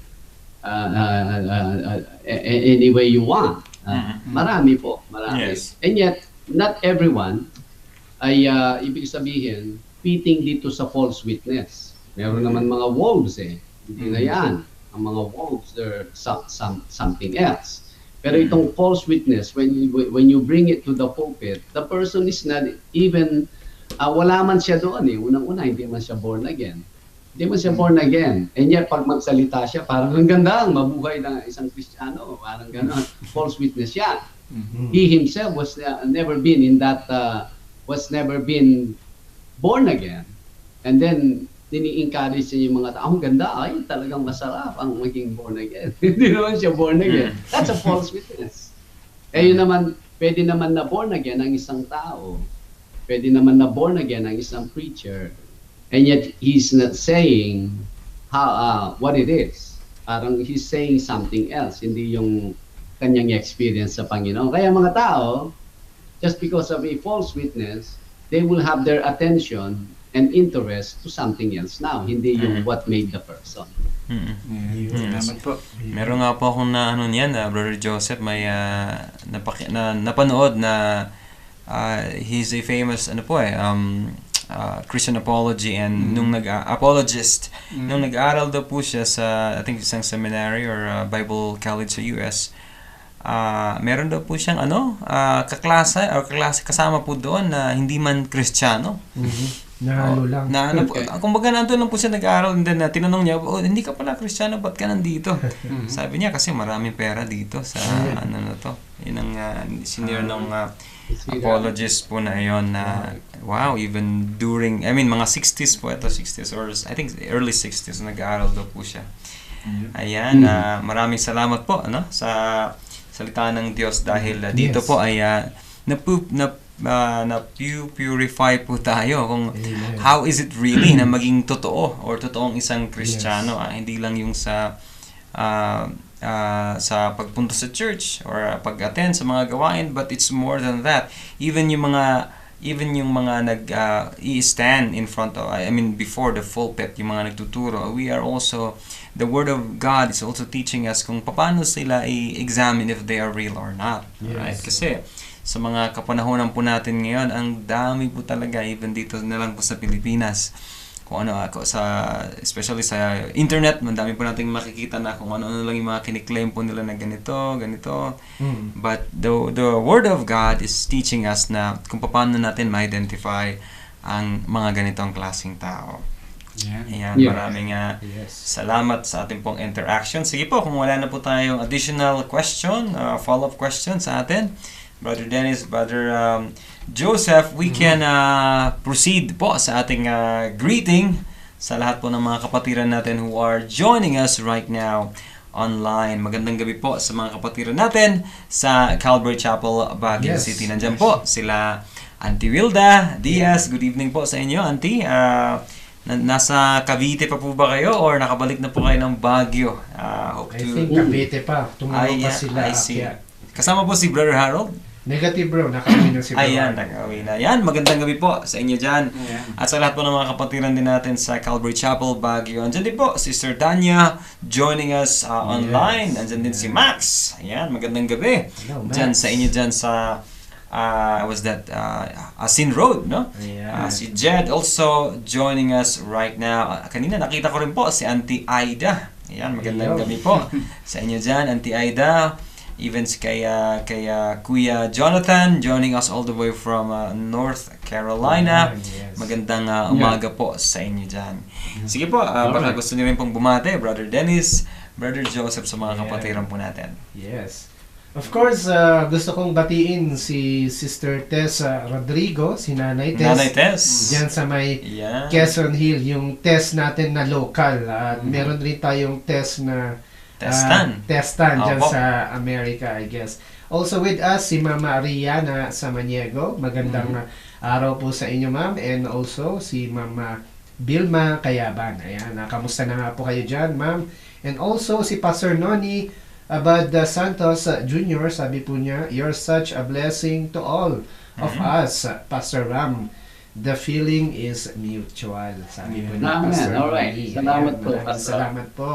any way you want. Marami po, marami. Yes. And yet, not everyone ay ibig sabihin fitting dito sa false witness. Meron naman mga wolves Hindi na yan. Ang mga wolves, they're something else. Pero itong false witness, when you bring it to the pulpit, the person is not even, wala man siya doon Unang-una, hindi man siya born again. Hindi man siya born again. And yet, pag magsalita siya, parang ang gandang mabuhay na isang Kristiyano. Parang gano'n. False witness yan. He himself was never been born again. And then, nini-encourage niya yung mga tao, ang ganda, ay talagang masarap ang maging born again. Hindi naman siya born again. That's a false witness. Eh yun naman, pwede naman na born again ang isang tao. Pwede naman na born again ang isang preacher. And yet, he's not saying what it is. Parang he's saying something else, hindi yung kanyang experience sa Panginoon. Kaya mga tao, just because of a false witness, they will have their attention and interest to something else now, hindi yung what made the person. Salamat po. Meron nga po akong na ano niyan, Brother Joseph, may napanood na he's a famous Christian apology and nung apologist nung nag-aral daw po siya sa I think isang seminary or Bible college sa US. Meron daw po siyang kaklase kasama po doon na hindi man Kristiyano. Nahalo lang. Kumbaga nandun lang po siya nag-aaral and then tinanong niya, hindi ka pala Kristiyano, ba't ka nandito? Sabi niya, kasi maraming pera dito sa to. Yun ang senior ng apologist po na yun na wow, even during, mga 60s po, 60s or I think early 60s, nag-aaral daw po siya. Ayan, maraming salamat po sa salita ng Diyos dahil dito po ay na-purify po tayo kung how is it really na maging totoo or totoong isang Kristiyano. Hindi lang yung sa pagpunta sa church or pag-attend sa mga gawain, but it's more than that. Even yung mga nag-i-stand in front of, before the pulpit, yung mga nagtuturo, we are also, the Word of God is also teaching us kung paano sila i-examine if they are real or not. Right? Kasi sa mga kapanahonan po natin ngayon, ang dami po talaga, even dito na lang po sa Pilipinas, kung especially sa internet, madami po nating makikita na kung ano lang yung mga kiniklaim po nila na ganito. But the Word of God is teaching us na kung paano natin ma-identify ang mga ganitong klaseng tao. Ayan, maraming salamat sa ating pong interaction. Sige po, kung wala na po tayong additional question, follow-up question sa atin, Brother Dennis, Brother Joseph, we can proceed po sa ating greeting sa lahat po ng mga kapatiran natin who are joining us right now online. Magandang gabi po sa mga kapatiran natin sa Calvary Chapel, Baguio City. Nandiyan po sila Auntie Wilda Diaz. Good evening po sa inyo, Auntie. Nasa Cavite pa po ba kayo or nakabalik na po kayo ng Baguio? I think Cavite pa. Tumulong pa sila. I see. Kasama po si Brother Harold. Negative bro, nakauwi na si bro. Ayan, nakauwi na. Yan, magandang gabi po sa inyo dyan. At sa lahat po ng mga kapatiran din natin sa Calvary Chapel, Baguio. Andyan din po, Sister Danya, joining us online. Andyan din si Max. Ayan, magandang gabi. Hello, Max. Dyan sa inyo dyan sa, Asin Road, no? Si Jed also joining us right now. Kanina nakita ko rin po si Auntie Aida. Ayan, magandang gabi po sa inyo dyan, Auntie Aida. Even kay Kuya Jonathan joining us all the way from North Carolina. Magandang umaga po sa inyo dyan. Sige po, baka gusto niyo rin pong bumate, Brother Dennis, Brother Joseph sa mga kapatiran po natin. Yes. Of course, gusto kong batiin si Sister Tess Rodrigo, si Nanay Tess. Nanay Tess. Diyan sa may Quezon Hill, yung test natin na local. At meron rin tayong test na Testan dyan sa America, I guess. Also with us, si Mama Ariana Samaniego. Magandang araw po sa inyo, ma'am. And also, si Mama Bilma Kayaban. Ayan, kamusta na nga po kayo dyan, ma'am. And also, si Pastor Noni Abad Santos Jr., sabi po niya, you're such a blessing to all of us, Pastor Ram. The feeling is mutual, sabi po niya, Pastor Noni. Salamat po, Salamat po.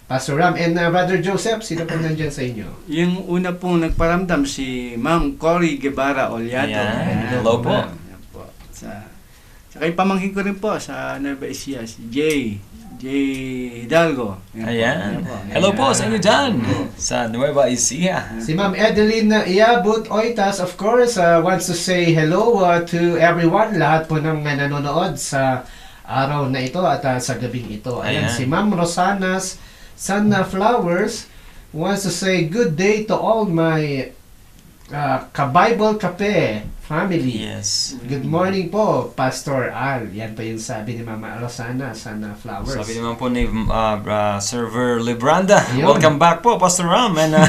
Pastor Ram. And Brother Joseph, sino po nandyan sa inyo? Yung una pong nagparamdam si Ma'am Cory Guevara Oliado. Hello po. Saka yung pamangkin ko rin po sa Nueva Ecija, si J Hidalgo. Ayan. Hello po sa inyo dyan sa Nueva Ecija. Si Ma'am Edeline Iabut Oitas, of course, wants to say hello to everyone, lahat po ng nanonood sa araw na ito at sa gabing ito. Ayan. Si Ma'am Rosanas Sunflowers wants to say good day to all my Ka-Bible Kape family. Yes. Good morning po, Pastor Al. Yan pa yung sabi ni Mama Rosana, Sana Flowers. Sabi naman po ni Server Libranda. Ayun. Welcome back po, Pastor Ram. And,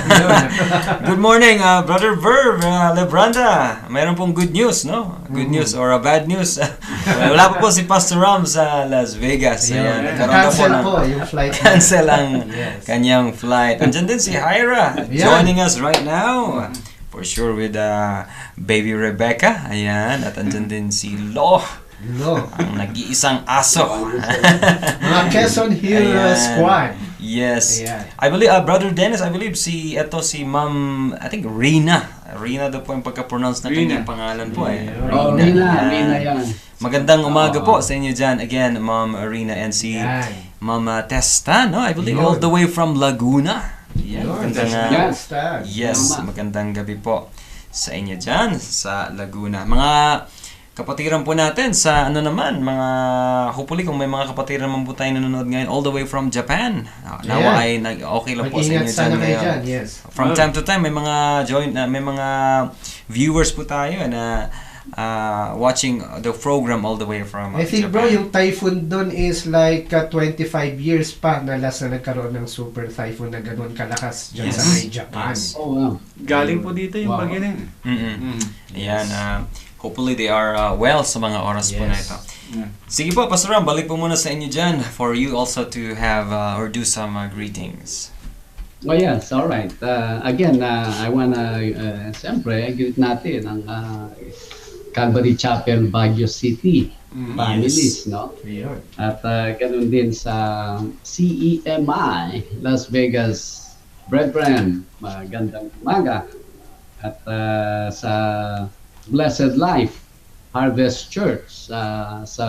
good morning, Brother Verb Libranda. Mayroon pong good news, no? Good news or bad news. Wala pa po si Pastor Ram sa Las Vegas. Ayan, nagkaroon na Cancel ng- po yung flight. Cancel ang Yes. kanyang flight. Andyan din si Hyra, Yeah. joining us right now. For sure with baby Rebecca. Ayan. At andyan din si Lo, No. ang nag-iisang aso. Mga Quezon Hill Ayan. Squad. Yes. Ayan. I believe, Brother Dennis, I believe si Ma'am, I think Rina. Rina daw po yung pagka-pronounce na Rina. kanyang pangalan po. Eh. Oh, Ayan. Rina yan. Magandang umaga po sa inyo dyan. Again, Ma'am Rina and si Ayan. Ma'am Testa, no? I believe Yun. all the way from Laguna. Yan, Yun, magandang, that's the start. yes, Tama. magandang gabi po sa inyo dyan sa Laguna. Mga kapatiran po natin sa hopefully kung may mga kapatiran naman po tayo nanonood ngayon all the way from Japan. Nawa ay okay lang po sa Mag-ingat inyo sana dyan kayo ngayon. dyan, yes. From time to time may mga may mga viewers po tayo na watching the program all the way from I think Japan. bro, yung typhoon doon is like 25 years pa na last na nagkaroon ng super typhoon na gano'n kalakas dyan Yes. sa may Japan. Yes. Oh, wow. Galing po dito yung Wow. bagyo na yun. Ayan, hopefully they are well sa mga oras po na Yes. ito. Yeah. Sige po, Pastor Ram, balik po muna sa inyo dyan for you also to have or do some greetings. Oh yes, all right. Again, I wanna siyempre greet natin ang Calvary Chapel Baguio City families, no? Ayun. At ganun din sa CEMI Las Vegas Brethren, magandang umaga. At sa Blessed Life Harvest Church sa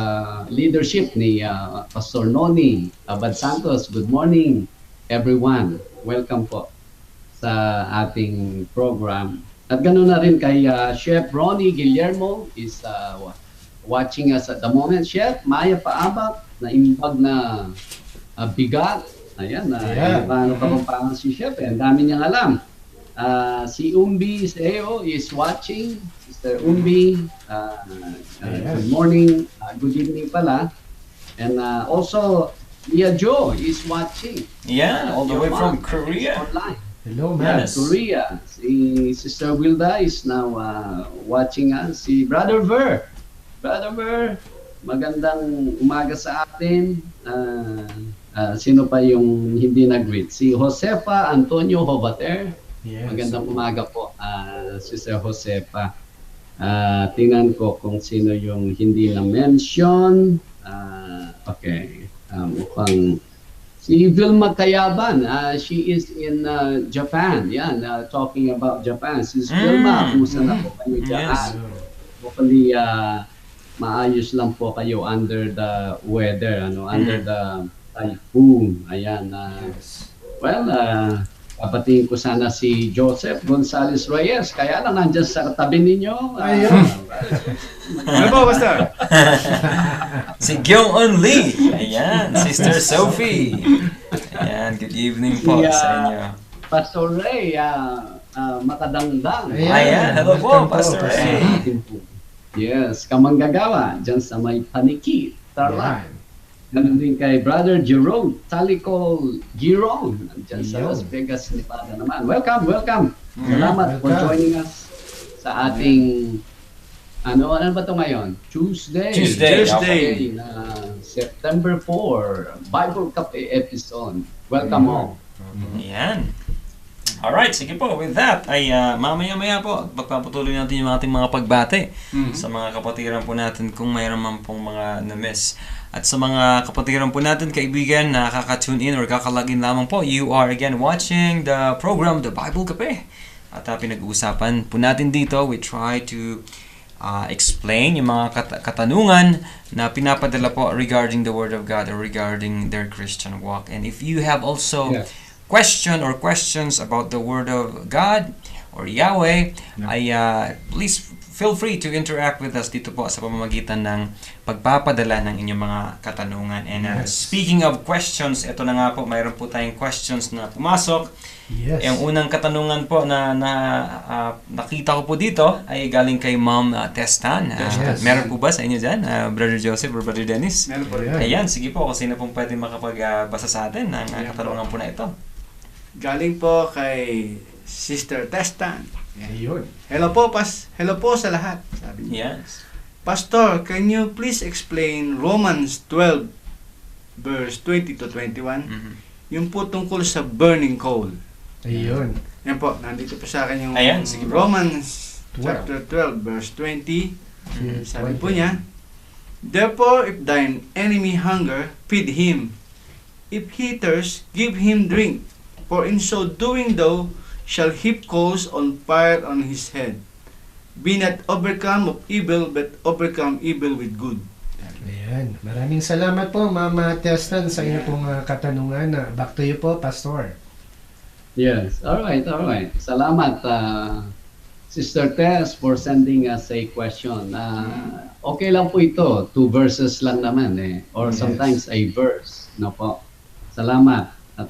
leadership ni Pastor Noni Abad Santos. Good morning everyone. Welcome po sa ating program. At ganoon na rin kay Chef Ronnie Guillermo is watching us at the moment. Chef, Maya Paabak, na imbag na bigat. Ayan, Yeah. paano kapampangan si Chef. Ang dami niyang alam. Si Umbi Seo is watching. Sister Umbi, good morning. Good evening pala. And also, Mia Jo is watching. Yeah, all the way Your from mom Korea. is online. Hello, man. Yes. Korea. Si Sister Wilda is now watching us. Si Brother Ver. Brother Ver, magandang umaga sa atin. Sino pa yung hindi nag-greet? Si Josefa Antonio Hovater. Yes. Magandang umaga po, Sister Josefa. Tingnan ko kung sino yung hindi na-mention. Okay. Mukhang si Vilma Kayaban, she is in Japan. Yan, talking about Japan. Si Vilma, kumusta na po kayo dyan? Yes. Hopefully, maayos lang po kayo under the weather, under the typhoon. Ayan. Yes. Well, papatingin ko sana si Joseph Gonzales Reyes. Kaya lang nandyan sa tabi ninyo. Ayun. Ano po, Pastor? Si Gyeong-un Lee. Ayan, Sister Sophie. Ayan, good evening po Si, sa inyo. Pastor Ray, Makadangdang. Ayan, hello po, welcome Pastor Ray. Yes, kamanggagawa, dyan sa may Paniki, Tarlac. Yan. Ganun din kay Brother Jerome Talicol Giron, dyan sa Yun. Las Vegas, Nevada naman. Welcome, welcome. Salamat for Welcome. joining us sa ating, ano ba ito ngayon? Tuesday. Tuesday. Na September 4, Bible Cafe episode. Welcome all. Ayan. Alright, sige po. With that, ay mamaya-maya po, magpapatuloy natin yung ating mga pagbate sa mga kapatiran po natin kung mayroon man pong mga na-miss. At sa mga kapatiran po natin, kaibigan, na kaka-tune in or kakalagin lamang po, you are again watching the program, The Bible Kape. At pinag-uusapan po natin dito, we try to explain yung mga katanungan na pinapadala po regarding the Word of God or regarding their Christian walk. And if you have also questions about the Word of God or Yahweh, ay please feel free to interact with us dito po sa pamamagitan ng pagpapadala ng inyong mga katanungan. And speaking of questions, ito na nga po, mayroon po tayong questions na pumasok. Yes. Yung unang katanungan po na nakita ko po dito ay galing kay Ma'am Testan. Yes. Meron po ba sa inyo dyan, Brother Joseph or Brother Dennis? Meron po rin. Ayan, sige po, kung sino pong pwede makapagbasa sa atin ng katanungan po na ito. Galing po kay Sister Testan. Ayun. Hello po sa lahat. Sabi niya. Yes. Pastor, can you please explain Romans 12 verse 20 to 21? Yung po tungkol sa burning coal. Ayun. Yan po, nandito po sa akin yung Ayan, sige po. Romans 12. chapter 12 verse 20. Sabi 20. po niya, therefore, if thine enemy hunger, feed him. If he thirst, give him drink. For in so doing thou shall heap coals on fire on his head. Be not overcome of evil, but overcome evil with good. Ayan. Maraming salamat po, Mama Testan, sa inyo pong katanungan. Back to you po, Pastor. Yes, all right. Salamat, Sister Tess, for sending us a question. Okay lang po ito, 2 verses lang naman or Yes. sometimes a verse, no po. Salamat. At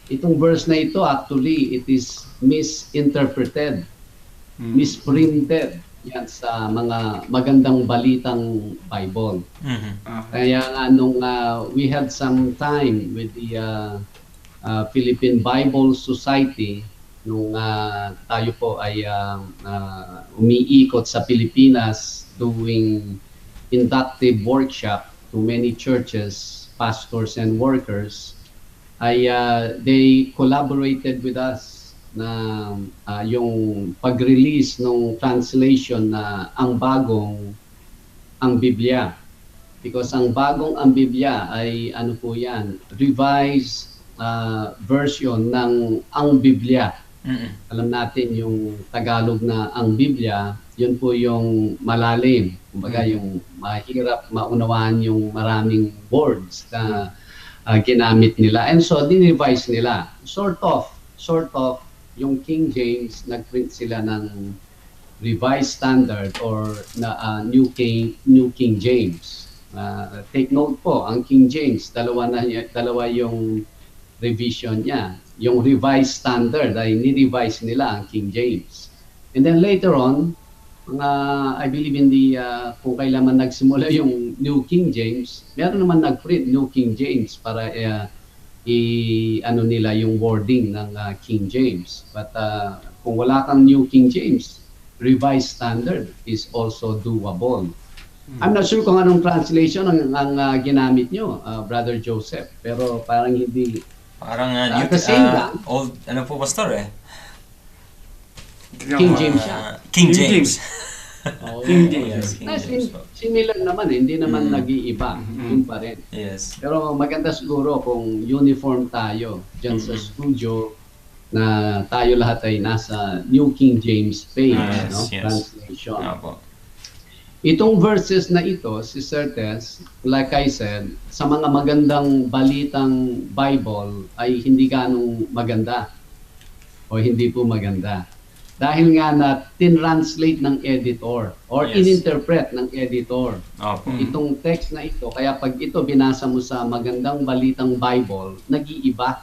itong verse na ito, actually, it is misinterpreted, misprinted yan sa mga magandang balitang Bible. Kaya nga nung we had some time with the Philippine Bible Society, nung tayo po ay umiikot sa Pilipinas doing inductive workshop to many churches, pastors and workers, ay they collaborated with us na yung pag-release ng translation na ang Biblia. Because ang Biblia ay ano po yan, revised version ng ang Biblia. Alam natin yung Tagalog na ang Biblia, yun po yung malalim. Kumbaga yung mahirap maunawaan yung maraming words na ginamit nila. And so, din-revise nila. Sort of, yung King James, nag-print sila ng Revised Standard or New King James. Take note po, ang King James, dalawa yung revision niya. Yung Revised Standard ay ni-revise nila ang King James. And then later on, I believe in kung kailan man nagsimula yung New King James, meron naman nag-print New King James para ano nila yung wording ng King James. But kung wala kang New King James, Revised Standard is also doable. I'm not sure kung anong translation ang ginamit nyo, Brother Joseph, pero parang hindi. Parang old, ano po, Pastor King James siya. King James. King James. Yes, King James po. Similar naman hindi naman nag-iiba. Yun pa rin. Yes. Pero maganda siguro kung uniform tayo dyan sa studio na tayo lahat ay nasa New King James page, no? Yes. Translation. Opo. Itong verses na ito, Sister Tess, like I said, sa mga magandang balitang Bible ay hindi ganong maganda o hindi po maganda. Dahil nga na tin-translate ng editor or ininterpret ng editor itong text na ito. Kaya pag ito binasa mo sa magandang balitang Bible, nag-iiba.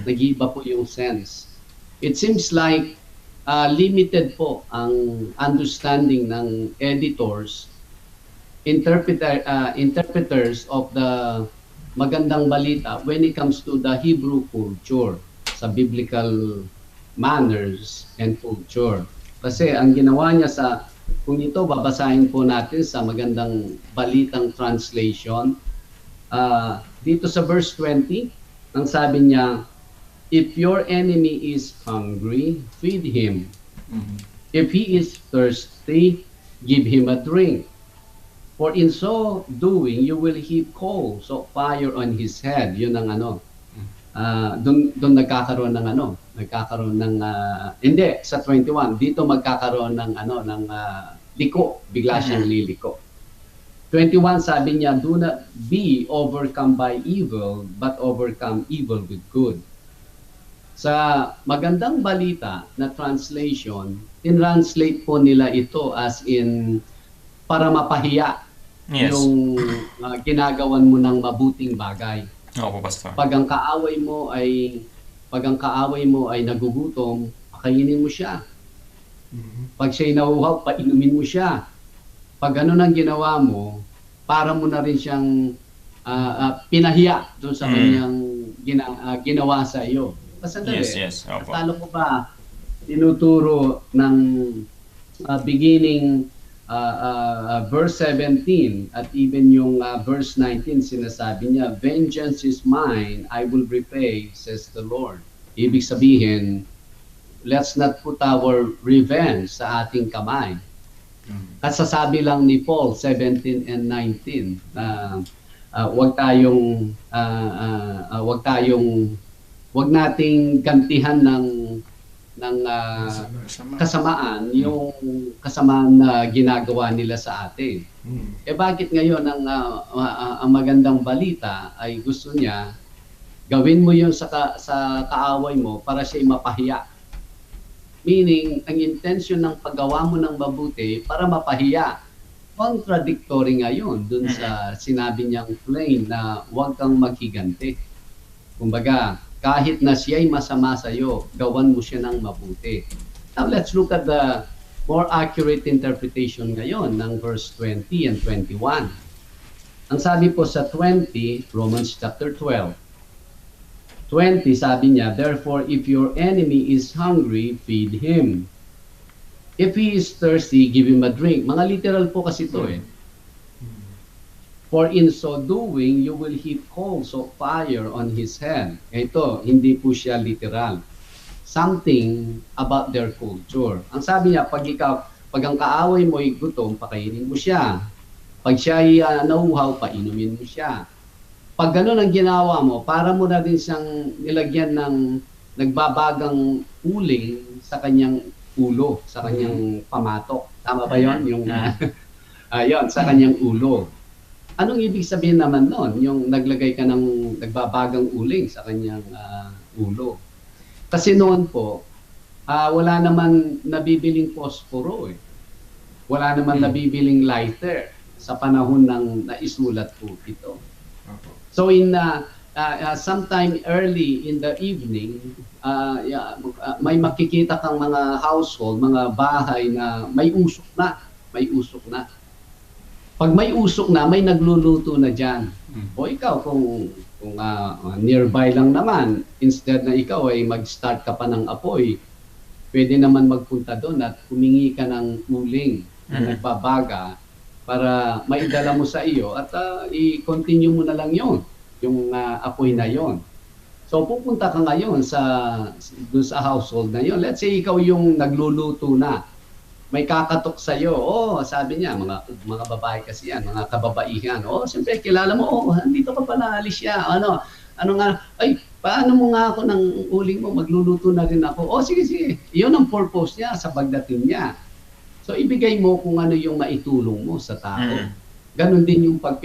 Nag-iiba po yung sense. It seems like limited po ang understanding ng editors, interpreters of the magandang balita when it comes to the Hebrew culture, sa biblical manners and culture. Kasi ang ginawa niya kung ito babasahin po natin sa magandang balitang translation, dito sa verse 20, ang sabi niya, if your enemy is hungry, feed him. If he is thirsty, give him a drink. For in so doing, you will heap coals of fire on his head. Yun ang doon nagkakaroon ng hindi, sa 21, dito magkakaroon ng liko, bigla siyang liliko. 21 sabi niya, do not be overcome by evil, but overcome evil with good. Sa magandang balita na translation, in-translate po nila ito as in para mapahiya Yes. yung ginagawan mo ng mabuting bagay. Opo, Pastor. Pag ang kaaway mo ay nagugutom, pakainin mo siya. Pag siya'y nauuhaw, painumin mo siya. Pag ano nang ginawa mo, para mo na rin siyang pinahiya doon sa kanyang ginawa sa iyo. Pasandali, Yes. Opo. akala ko ba tinuturo ng beginning verse 17 at even yung verse 19, sinasabi niya, "Vengeance is mine, I will repay, says the Lord." Ibig sabihin, let's not put our revenge sa ating kamay. Kasasabi lang ni Paul 17 and 19 na wag nating gantihan ng kasamaan yung kasamaan na ginagawa nila sa atin. Bakit ngayon ang magandang balita ay gusto niya gawin mo yung sa kaaway mo para siya mapahiya. Meaning, ang intention ng paggawa mo ng mabuti para mapahiya. Contradictory ngayon dun sa sinabi niyang plain na huwag kang maghiganti. Kumbaga, kahit na siya'y masama sa'yo, gawan mo siya ng mabuti. Now, let's look at the more accurate interpretation ngayon ng verse 20 and 21. Ang sabi po sa 20, Romans chapter 12, 20, sabi niya, "Therefore, if your enemy is hungry, feed him. If he is thirsty, give him a drink." Mga literal po kasi ito eh. "For in so doing, you will heap coals of fire on his head." Ito, hindi po siya literal. Something about their culture. Ang sabi niya, pag ang kaaway mo ay gutom, pakainin mo siya. Pag siya ay nauuhaw, painumin mo siya. Pag gano'n ang ginawa mo, para mo na din siyang nilagyan ng nagbabagang uling sa kanyang ulo, sa kanyang pamatok. Tama ba yon? Yung, ayun, sa kanyang ulo. Anong ibig sabihin naman nun? Yung naglagay ka ng nagbabagang uling sa kanyang ulo. Kasi noon po, wala naman nabibiling posporo eh. Wala naman nabibiling lighter sa panahon ng naisulat po ito. So in sometime early in the evening, may makikita kang mga household, mga bahay na may usok na. Pag may usok na, may nagluluto na dyan. O ikaw, kung nearby lang naman, instead na ikaw ay mag-start ka pa ng apoy, pwede naman magpunta doon at humingi ka ng uling na nagbabaga para maidala mo sa iyo at i-continue mo na lang yon, yung apoy na yon. So pupunta ka ngayon doon sa household na yon. Let's say ikaw yung nagluluto na. May kakatok sa iyo. Sabi niya, mga babae kasi yan, mga kababaihan. Siyempre kilala mo, andito ka pala, Alicia. Ano nga, paano mo nga ako ng uling mo, magluluto na rin ako. Sige. Iyon ang purpose niya sa pagdating niya. So ibigay mo kung ano yung maitulong mo sa tao. Ganon din yung pag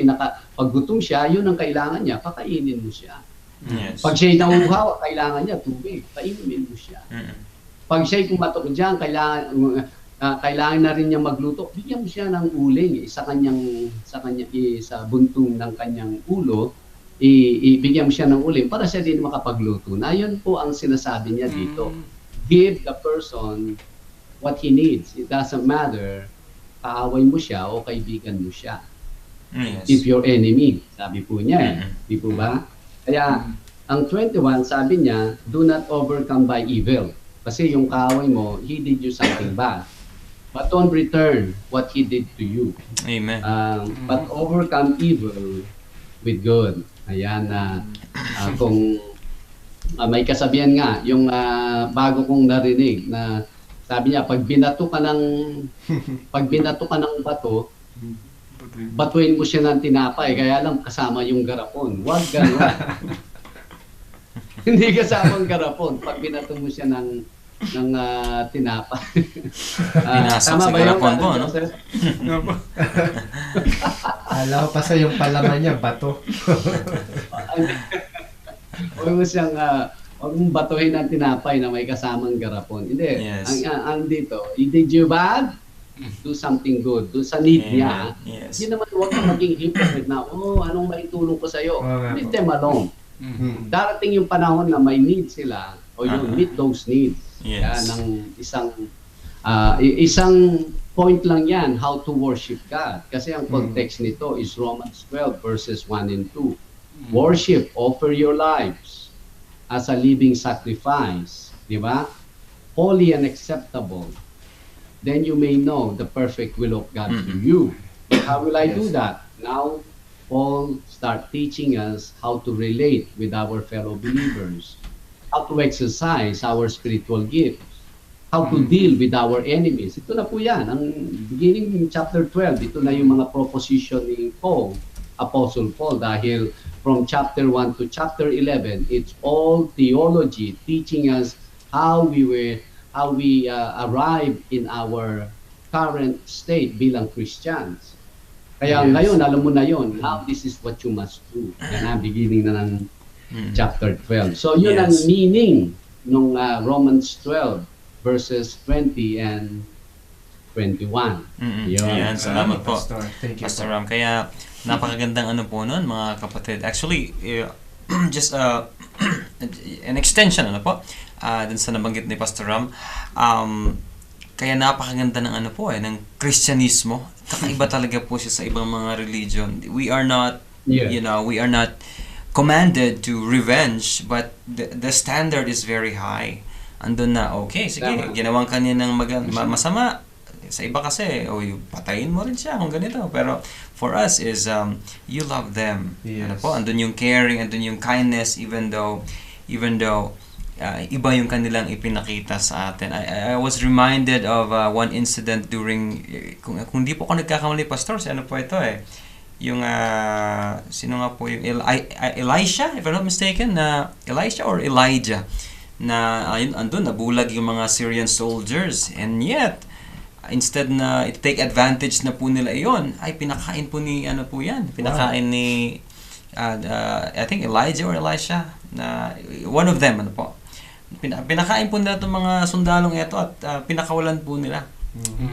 gutom siya, yun ang kailangan niya, pakainin mo siya. Yes. Pag siya'y nauuhaw, kailangan niya tubig, painumin mo siya. Pag siya'y kumatok diyan, kailangan na rin niya magluto, bigyan mo siya ng uling sa buntong ng kanyang ulo, ibigyan mo siya ng uling para siya din makapagluto. Na yun po ang sinasabi niya dito. Give the person what he needs. It doesn't matter, kaaway mo siya o kaibigan mo siya. Yes. If your enemy, sabi po niya di po ba? Kaya, ang 21, sabi niya, do not overcome by evil. Kasi yung kaaway mo, he did you something bad. But don't return what he did to you. Amen. But overcome evil with good. Ayan, kung may kasabihan nga, yung bago kong narinig na sabi niya, pag binato ka ng bato, batuin mo siya ng tinapay, kaya lang kasama yung garapon. Huwag gano'n. Hindi kasama ang garapon pag binato mo siya ng tinapay. Pinasok sa garapon po, no? Alam ko pa sa yung palaman niya, bato. Huwag mo siyang Huwag mong batuhin ang tinapay na may kasamang garapon. Hindi. Yes. Ang dito, did you bad? Do something good. Do sa need niya. Yes. Hindi naman huwag kang maging hypocrite na, anong maitulong ko sa'yo? Leave them alone. Darating yung panahon na may need sila, o you meet those needs. Yes. Yan, ng isang point lang yan, how to worship God. Kasi ang context nito is Romans 12 verses 1 and 2. Worship, offer your lives as a living sacrifice. Di ba? Holy and acceptable. Then you may know the perfect will of God to you. How will I do that? Now, Paul start teaching us how to relate with our fellow believers, how to exercise our spiritual gifts, how to deal with our enemies. Ito na po yan. Ang beginning in chapter 12, ito na yung mga proposition ni Paul, Apostle Paul, dahil from chapter 1 to chapter 11, it's all theology teaching us how we arrive in our current state bilang Christians. Kaya ngayon, alam mo na yon. Now, this is what you must do. Yan ang beginning na ng chapter 12. So, yun ang meaning ng Romans 12 verses 20 and 21. Yan, salamat po. Pastor. Thank you. Pastor Ram. Kaya, napakagandang ano po nun, mga kapatid. Actually, just an extension, ano po, dun sa nabanggit ni Pastor Ram. Kaya napakaganda ng ano po ng Kristyanismo. Kakaiba talaga po siya sa ibang mga religion. We are not, we are not commanded to revenge, but the standard is very high. Andun na, okay, sige, ginawang kanya ng masama. Sa iba kasi, patayin mo rin siya kung ganito. Pero for us is, you love them. Yes. Ano po, andun yung caring, andun yung kindness, even though iba yung kanilang ipinakita sa atin. I was reminded of one incident during, kung di po ako nagkakamali, Pastor, ano po ito yung, sino nga po yung, Elisha, if I'm not mistaken, Elisha or Elijah, na andun, nabulag yung mga Syrian soldiers, and yet, instead na i-take advantage na po nila iyon, ay pinakain po ni, pinakain ni, I think Elijah or Elisha, na one of them, pinakain po nila itong mga sundalong ito at pinakawalan po nila.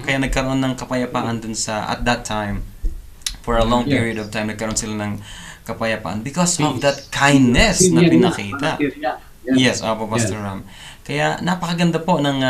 Kaya nagkaroon ng kapayapaan dun sa, at that time, for a long period of time, nagkaroon sila ng kapayapaan because of that kindness na pinakita. Yes, Pastor Ram. Kaya napakaganda po ng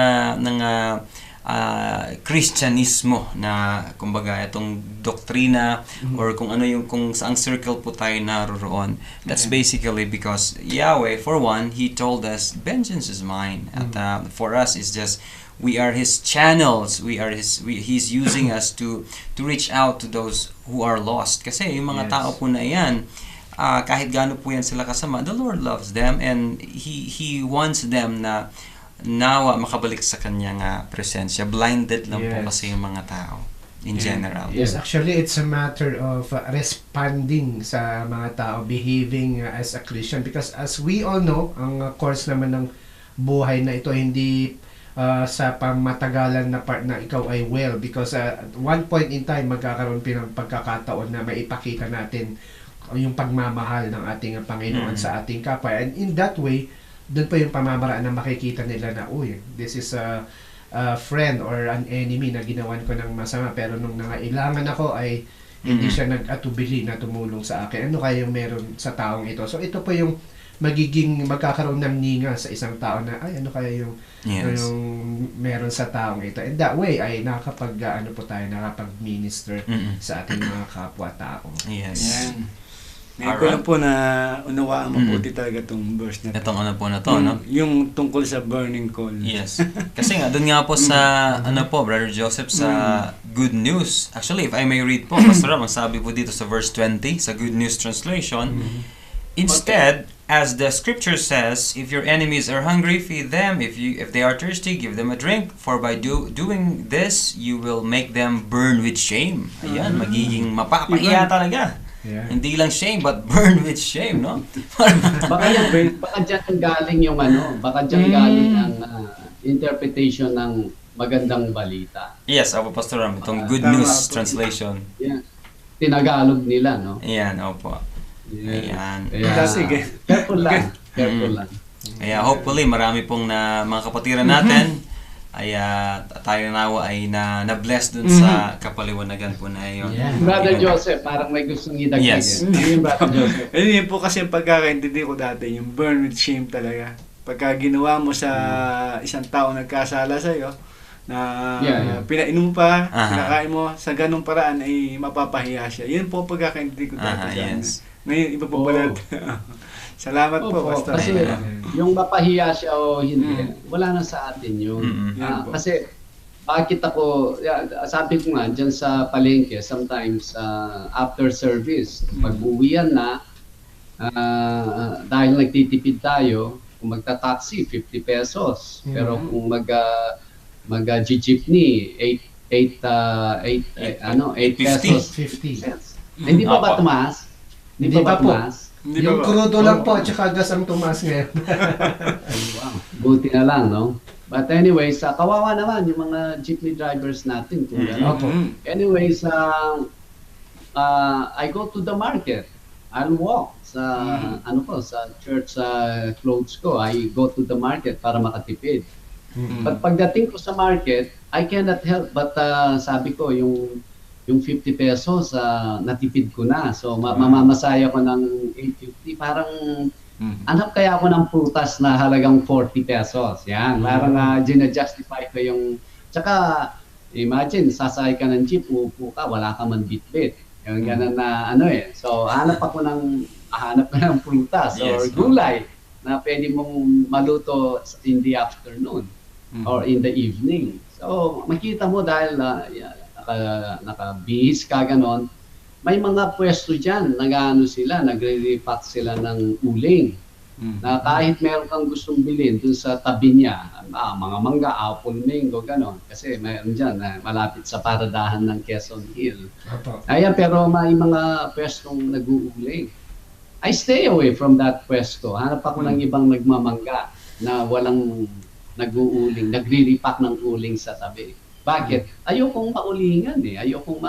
Kristyanismo na kumbaga itong doktrina or kung ano yung kung saang circle po tayo naroon. That's basically because Yahweh, for one, He told us vengeance is mine. At for us is just we are His channels. He's using us to reach out to those who are lost. Kasi yung mga tao po na yan, kahit gaano po yan sila kasama, the Lord loves them and He wants them na nawa makabalik sa kanyang presensya. Blinded lang po kasi yung mga tao in general. Yes, actually it's a matter of responding sa mga tao, behaving as a Christian, because as we all know, ang course naman ng buhay na ito hindi sa pangmatagalan na part na ikaw ay because at one point in time magkakaroon ng pagkakataon na maipakita natin yung pagmamahal ng ating Panginoon sa ating kapwa, and in that way doon pa yung pamamaraan na makikita nila na, this is a friend or an enemy na ginawan ko ng masama, pero nung nangailangan ako ay hindi siya nag-atubili na tumulong sa akin. Ano kaya yung meron sa taong ito? So ito po yung magkakaroon ng ninga sa isang tao na, ano kaya yung meron sa taong ito. And that way ay nakapag-minister sa ating mga kapwa-tao. Yes. Yan. Ngayon ko lang po na unawaan mabuti talaga itong verse na ito. Itong ano po na to, no? Yung tungkol sa burning coal. Yes. Kasi nga, doon nga po sa, Brother Joseph, sa Good News. Actually, if I may read po, Pastor Ram, ang sabi po dito sa verse 20, sa Good News translation, instead, as the scripture says, if your enemies are hungry, feed them. If they are thirsty, give them a drink. For by doing this, you will make them burn with shame. Ayan, magiging mapapaiya talaga. Yeah. Hindi lang shame, but burn with shame, no? baka dyan galing yung baka dyan galing ang interpretation ng magandang balita. Yes, Pastor Ram, itong Good News translation. Yeah. Tinagalog nila, no? Ayan, opo. Ayan. Kaya, Sige. careful lang. Kaya hopefully marami pong mga kapatiran natin ay tayo nawa ay na-bless dun sa kapaliwanagan po na yun. Yeah. Brother Joseph, parang may gustong idagdag. Yes. Ano yun, Brother Joseph? Yun po kasi yung pagkakaintindi ko dati, yung burn with shame talaga. Pagka ginawa mo sa isang tao nagkasala sa'yo, na pinainom pa, pinakain mo, sa ganung paraan ay mapapahiya siya. Yun po pagkakaintindi ko dati. Yes. Ngayon, iba po pala. Salamat po, Pastor. Kasi yung mapahiya siya o hindi, wala na sa atin yun. Kasi bakit ako, sabi ko nga, dyan sa palengke, sometimes after service, pag-uwian na, dahil nagtitipid tayo, kung magta-taxi, 50 pesos. Pero kung mag-jeepney, 8 pesos. 50. Hindi pa ba tumaas? Hindi pa tumaas? Yung crudo lang po at saka gas ang tumaas ngayon. Wow. Buti na lang, no? But anyways, kawawa naman yung mga jeepney drivers natin. Kung anyways, I go to the market. I'll walk sa sa church clothes ko. I go to the market para makatipid. But pagdating ko sa market, I cannot help but sabi ko yung 50 pesos natipid ko na. So mamamasaya ko ng 850. Parang hanap kaya ako ng prutas na halagang 40 pesos. Yan, parang gina-justify ko yung... Tsaka, imagine, sasakay ka ng jeep, uupo ka, wala ka man bit-bit. Yung ganun na So, hanap ko ng prutas or gulay na pwede mong maluto in the afternoon or in the evening. So, makita mo dahil nakabihis ka ganon, may mga pwesto dyan, nagre-repack sila ng uling. Na kahit meron kang gustong bilhin dun sa tabi niya, mga mangga, apple, mango, ganon. Kasi meron dyan, malapit sa paradahan ng Quezon Hill. Ayan, pero may mga pwestong nag-uuling. I stay away from that pwesto. Hanap ako ng ibang nagmamangga na walang nag-uuling, nagre-repack ng uling sa tabi. Bakit? Ayokong maulingan Ayokong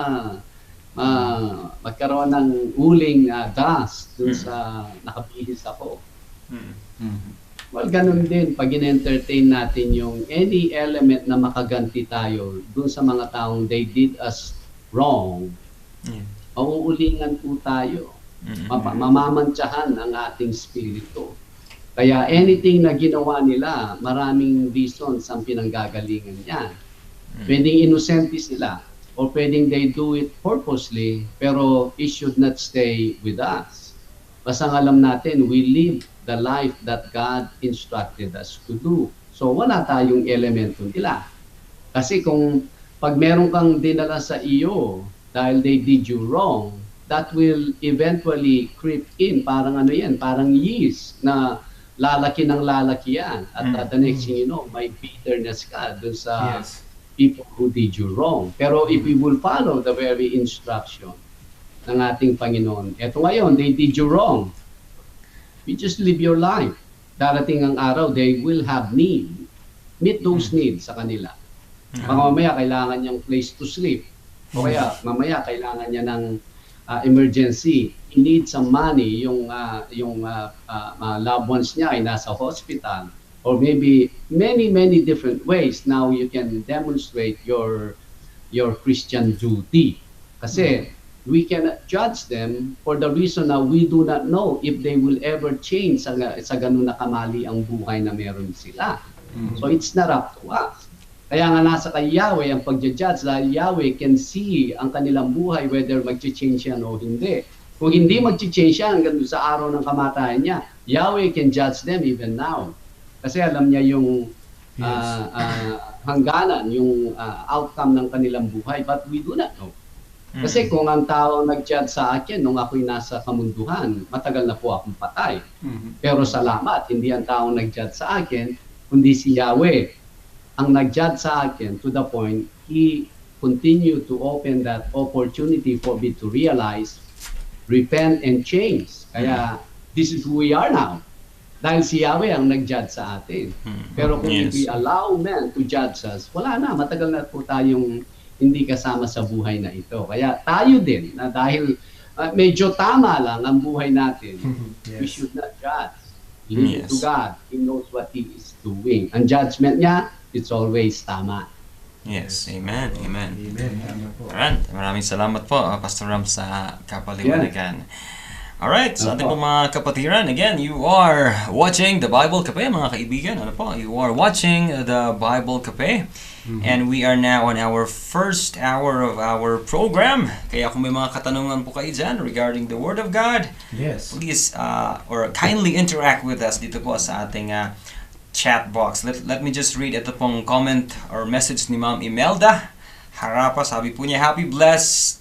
magkaroon ng uling dust dun sa nakabihis ako. Well, ganun din pag in-entertain natin yung any element na makaganti tayo dun sa mga taong they did us wrong. Mauulingan po tayo. Mamamantsahan ang ating spirito. Kaya anything na ginawa nila, maraming reasons ang pinanggagalingan niya. Pwedeng inosente sila or pwedeng they do it purposely pero it should not stay with us. Basta alam natin, we live the life that God instructed us to do. So wala tayong elemento nila. Kasi kung pag meron kang dinala sa iyo dahil they did you wrong, that will eventually creep in. Parang parang yeast na lalaki ng lalaki yan. At the next thing you know, may bitterness ka dun sa people who did you wrong. Pero if we will follow the very instruction ng ating Panginoon, eto ngayon, they did you wrong. You just live your life. Darating ang araw, they will have need. Meet those needs sa kanila. Mamaya, kailangan niyang place to sleep. O kaya, mamaya, kailangan niya ng emergency. He needs some money. Yung loved ones niya ay nasa hospital. Or maybe many different ways. Now you can demonstrate your Christian duty. Kasi we cannot judge them for the reason na we do not know if they will ever change sa ganun na kamali ang buhay na meron sila. So it's not up to us. Kaya nga nasa kay Yahweh ang pagja-judge dahil Yahweh can see ang kanilang buhay whether mag-change yan o hindi. Kung hindi mag-change yan hanggang sa araw ng kamatayan niya, Yahweh can judge them even now. Kasi alam niya yung hangganan, yung outcome ng kanilang buhay. But we do not know. Kasi kung ang tao nag-judge sa akin nung ako'y nasa kamunduhan, matagal na po akong patay. Pero salamat, hindi ang tao nag-judge sa akin, kundi si Yahweh ang nag-judge sa akin to the point, He continued to open that opportunity for me to realize, repent, and change. Kaya this is who we are now. Dahil si Yahweh ang nag-judge sa atin. Pero kung we allow men to judge us, wala na, matagal na po tayong hindi kasama sa buhay na ito. Kaya tayo din, na dahil medyo tama lang ang buhay natin, we should not judge. Leave it to Yes. God. He knows what He is doing. Ang judgment niya, it's always tama. Yes. Amen. Amen. Amen. Tama po. Alright, maraming salamat po, Pastor Ram, sa kapaliwanagan. Alright, sa ating po mga kapatiran, again, you are watching the Bible Cafe, mga kaibigan. Ano po? You are watching the Bible Cafe. And we are now on our first hour of our program. Kaya kung may mga katanungan po kayo dyan regarding the Word of God, Yes. please, or kindly interact with us dito po sa ating chat box. Let me just read ito pong comment or message ni Ma'am Imelda Harapa. Sabi po niya, happy blessed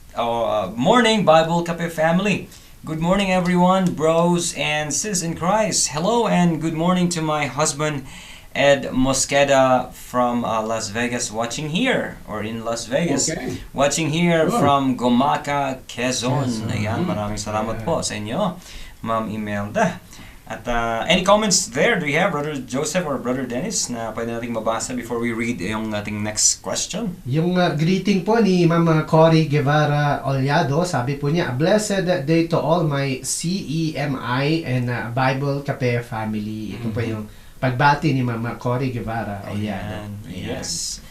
morning Bible Cafe family. Good morning everyone, bros and sis in Christ. Hello and good morning to my husband Ed Mosqueda from Las Vegas watching here, or in Las Vegas. Okay. Watching here Sure. from Gomaca, Quezon. Quezon. Ayan, maraming salamat po sa inyo, Ma'am Imelda. At any comments there do you have, Brother Joseph or Brother Dennis, na pwede nating mabasa before we read yung ating next question? Yung greeting po ni Ma'am Cory Guevara Ollado, sabi po niya, a blessed day to all my CEMI and Bible Cafe family. Ito po yung pagbati ni Ma'am Cory Guevara Ollado. Ayan, yes.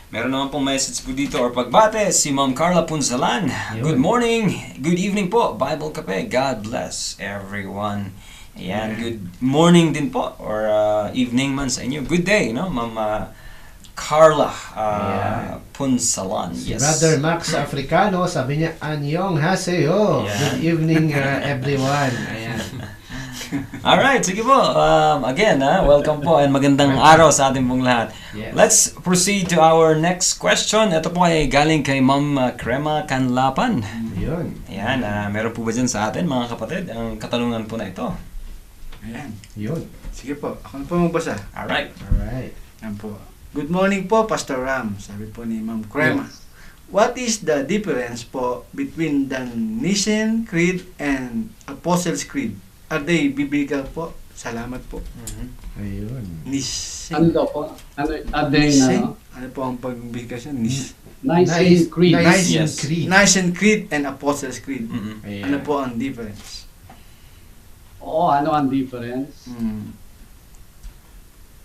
Meron naman pong message po dito or pagbate si Ma'am Carla Punzalan. Good morning, good evening po, Bible Cafe. God bless everyone. Ayan, good morning din po or evening man sa inyo. Good day, no, Ma'am Carla Punsalan. Yes. Brother Max Africano, sabi niya, Anyong haseyo. Yeah. Good evening everyone. Ayan. Alright, sige po. Again, welcome po and magandang araw sa ating pong lahat. Yes. Let's proceed to our next question. Ito po ay galing kay Ma'am Crema Canlapan. Yun. Ayan, meron po ba dyan sa atin mga kapatid ang katanungan po na ito? Ayan. Yun. Sige po, ako na po magbasa. Alright. Alright. Ayan po. Good morning po, Pastor Ram. Sabi po ni Ma'am Crema. Yes. What is the difference po between the Nicene Creed and Apostles' Creed? Are they biblical po? Salamat po. Ayun. Ano Nicene. daw po? Ano, aday Nicene? na, Ano po ang pagbibigay siya? Nicene Creed. Nicene Yes. Creed. Nicene Creed and Apostles' Creed. Ayan. Ano po ang difference? Oo, ano ang difference?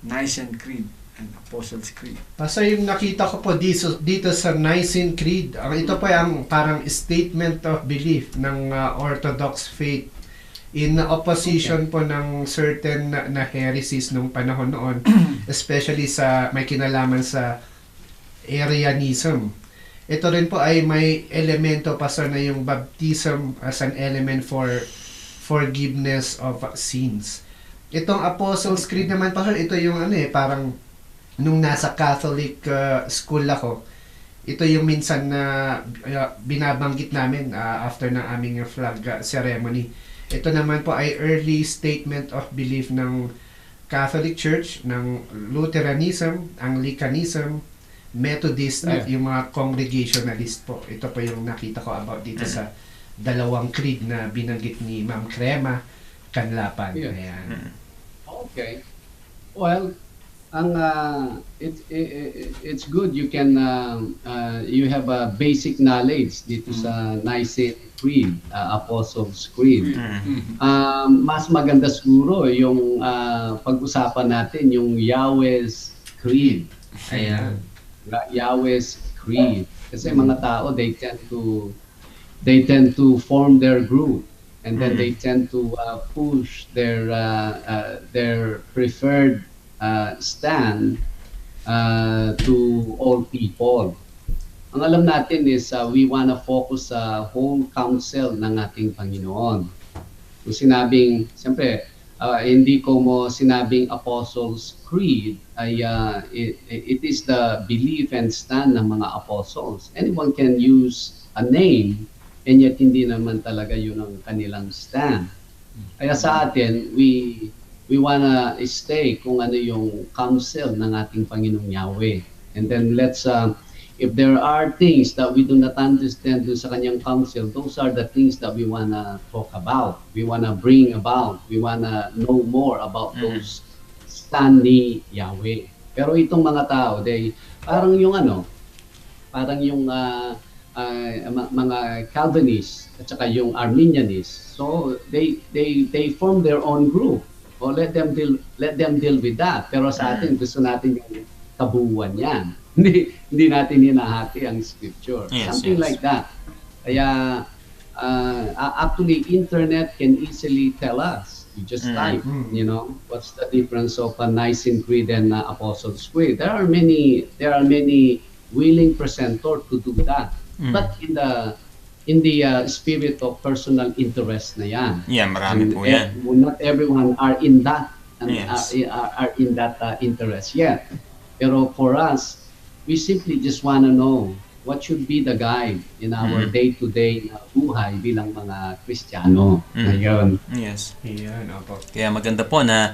Nicene Creed and Apostles' Creed. Basta yung nakita ko po dito sa Nicene Creed, ito po ang parang statement of belief ng Orthodox faith in opposition po ng certain na heresies nung panahon noon, especially sa may kinalaman sa Arianism. Ito rin po ay may elemento pa na yung baptism as an element for forgiveness of sins. Itong Apostles' Creed naman pa, ito yung parang nung nasa Catholic school ako, ito yung minsan na binabanggit namin after ng aming flag ceremony. Ito naman po ay early statement of belief ng Catholic Church, ng Lutheranism, Anglicanism, Methodist at yung mga Congregationalist po. Ito po yung nakita ko about dito sa dalawang creed na binanggit ni Ma'am Crema Canlapan. Yeah. Ayan. Okay. Well, ang it's good you can you have a basic knowledge dito sa Nicene Creed, Apostles' Creed. Mas maganda siguro yung pag-usapan natin yung Yahweh's Creed. Ayan. Yahweh's Creed. Kasi mga tao they tend to form their group, and then they tend to push their preferred stand to all people. Ang alam natin is we wanna focus sa whole counsel ng ating Panginoon. Kung sinabing, siyempre, hindi ko mo sinabing Apostles' Creed, ay it is the belief and stand ng mga apostles. Anyone can use a name, and yet hindi naman talaga yun ang kanilang stand. Kaya sa atin, we wanna stay kung ano yung counsel ng ating Panginoong Yahweh. And then let's, if there are things that we do not understand dun sa kanyang counsel, those are the things that we wanna talk about. We wanna bring about. We wanna know more about those stand ni Yahweh. Pero itong mga tao, parang yung mga Calvinists at saka yung Arminianists. So they form their own group. O let them deal with that. Pero sa atin, gusto natin yung kabuuan yan. Hindi natin hinahati ang scripture. Yes, Something yes. like that. Kaya, actually, internet can easily tell us. You just type, what's the difference of a Nicene Creed and Apostles' Creed? There are many willing presenters to do that. But in the spirit of personal interest na yan. Yeah, marami po yan. Not everyone are in that Yes. are in that interest yet. Pero for us, we simply just want to know what should be the guide in our day-to-day na buhay bilang mga Kristiyano. Ayun. Yes. Ayan, opo. Kaya maganda po na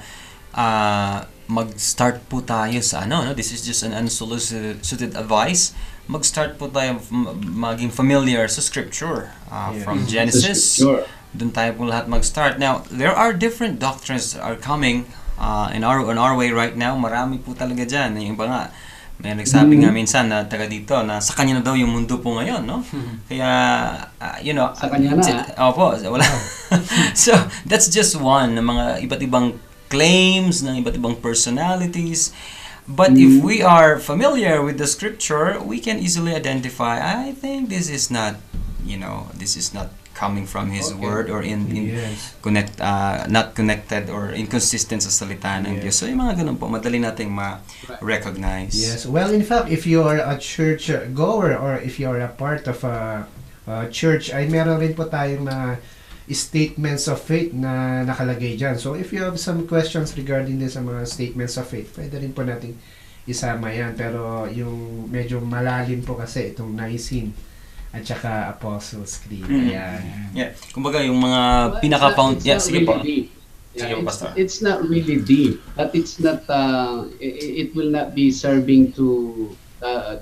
mag-start po tayo sa no? This is just an unsolicited advice. Mag-start po tayo maging familiar sa scripture from Genesis. Sure. Doon tayo po lahat mag-start. Now, there are different doctrines that are coming in our way right now. Marami po talaga dyan. Yung iba nga, may nagsabi nga minsan na taga dito na sa kanya na daw yung mundo po ngayon, no? Kaya, Sa kanya na. Opo, wala. So, that's just one ng mga iba't ibang claims ng iba't ibang personalities. But if we are familiar with the scripture, we can easily identify, I think this is not, this is not coming from His Word or Yes. not connected or inconsistent sa salita ng Diyos. So yung mga ganun po, madali nating ma-recognize. Yes. Well, in fact, if you are a church goer or if you are a part of a church, ay meron rin po tayong mga statements of faith na nakalagay dyan. So if you have some questions regarding this sa mga statements of faith, pwede rin po natin isama yan. Pero yung medyo malalim po kasi itong Nicene at saka Apostles' Creed. Ayan. Yeah. Kumbaga yung mga pinaka-found... Yeah, sige po. Deep. Sige po, Pastor. It's not really deep, but it's not. It will not be serving to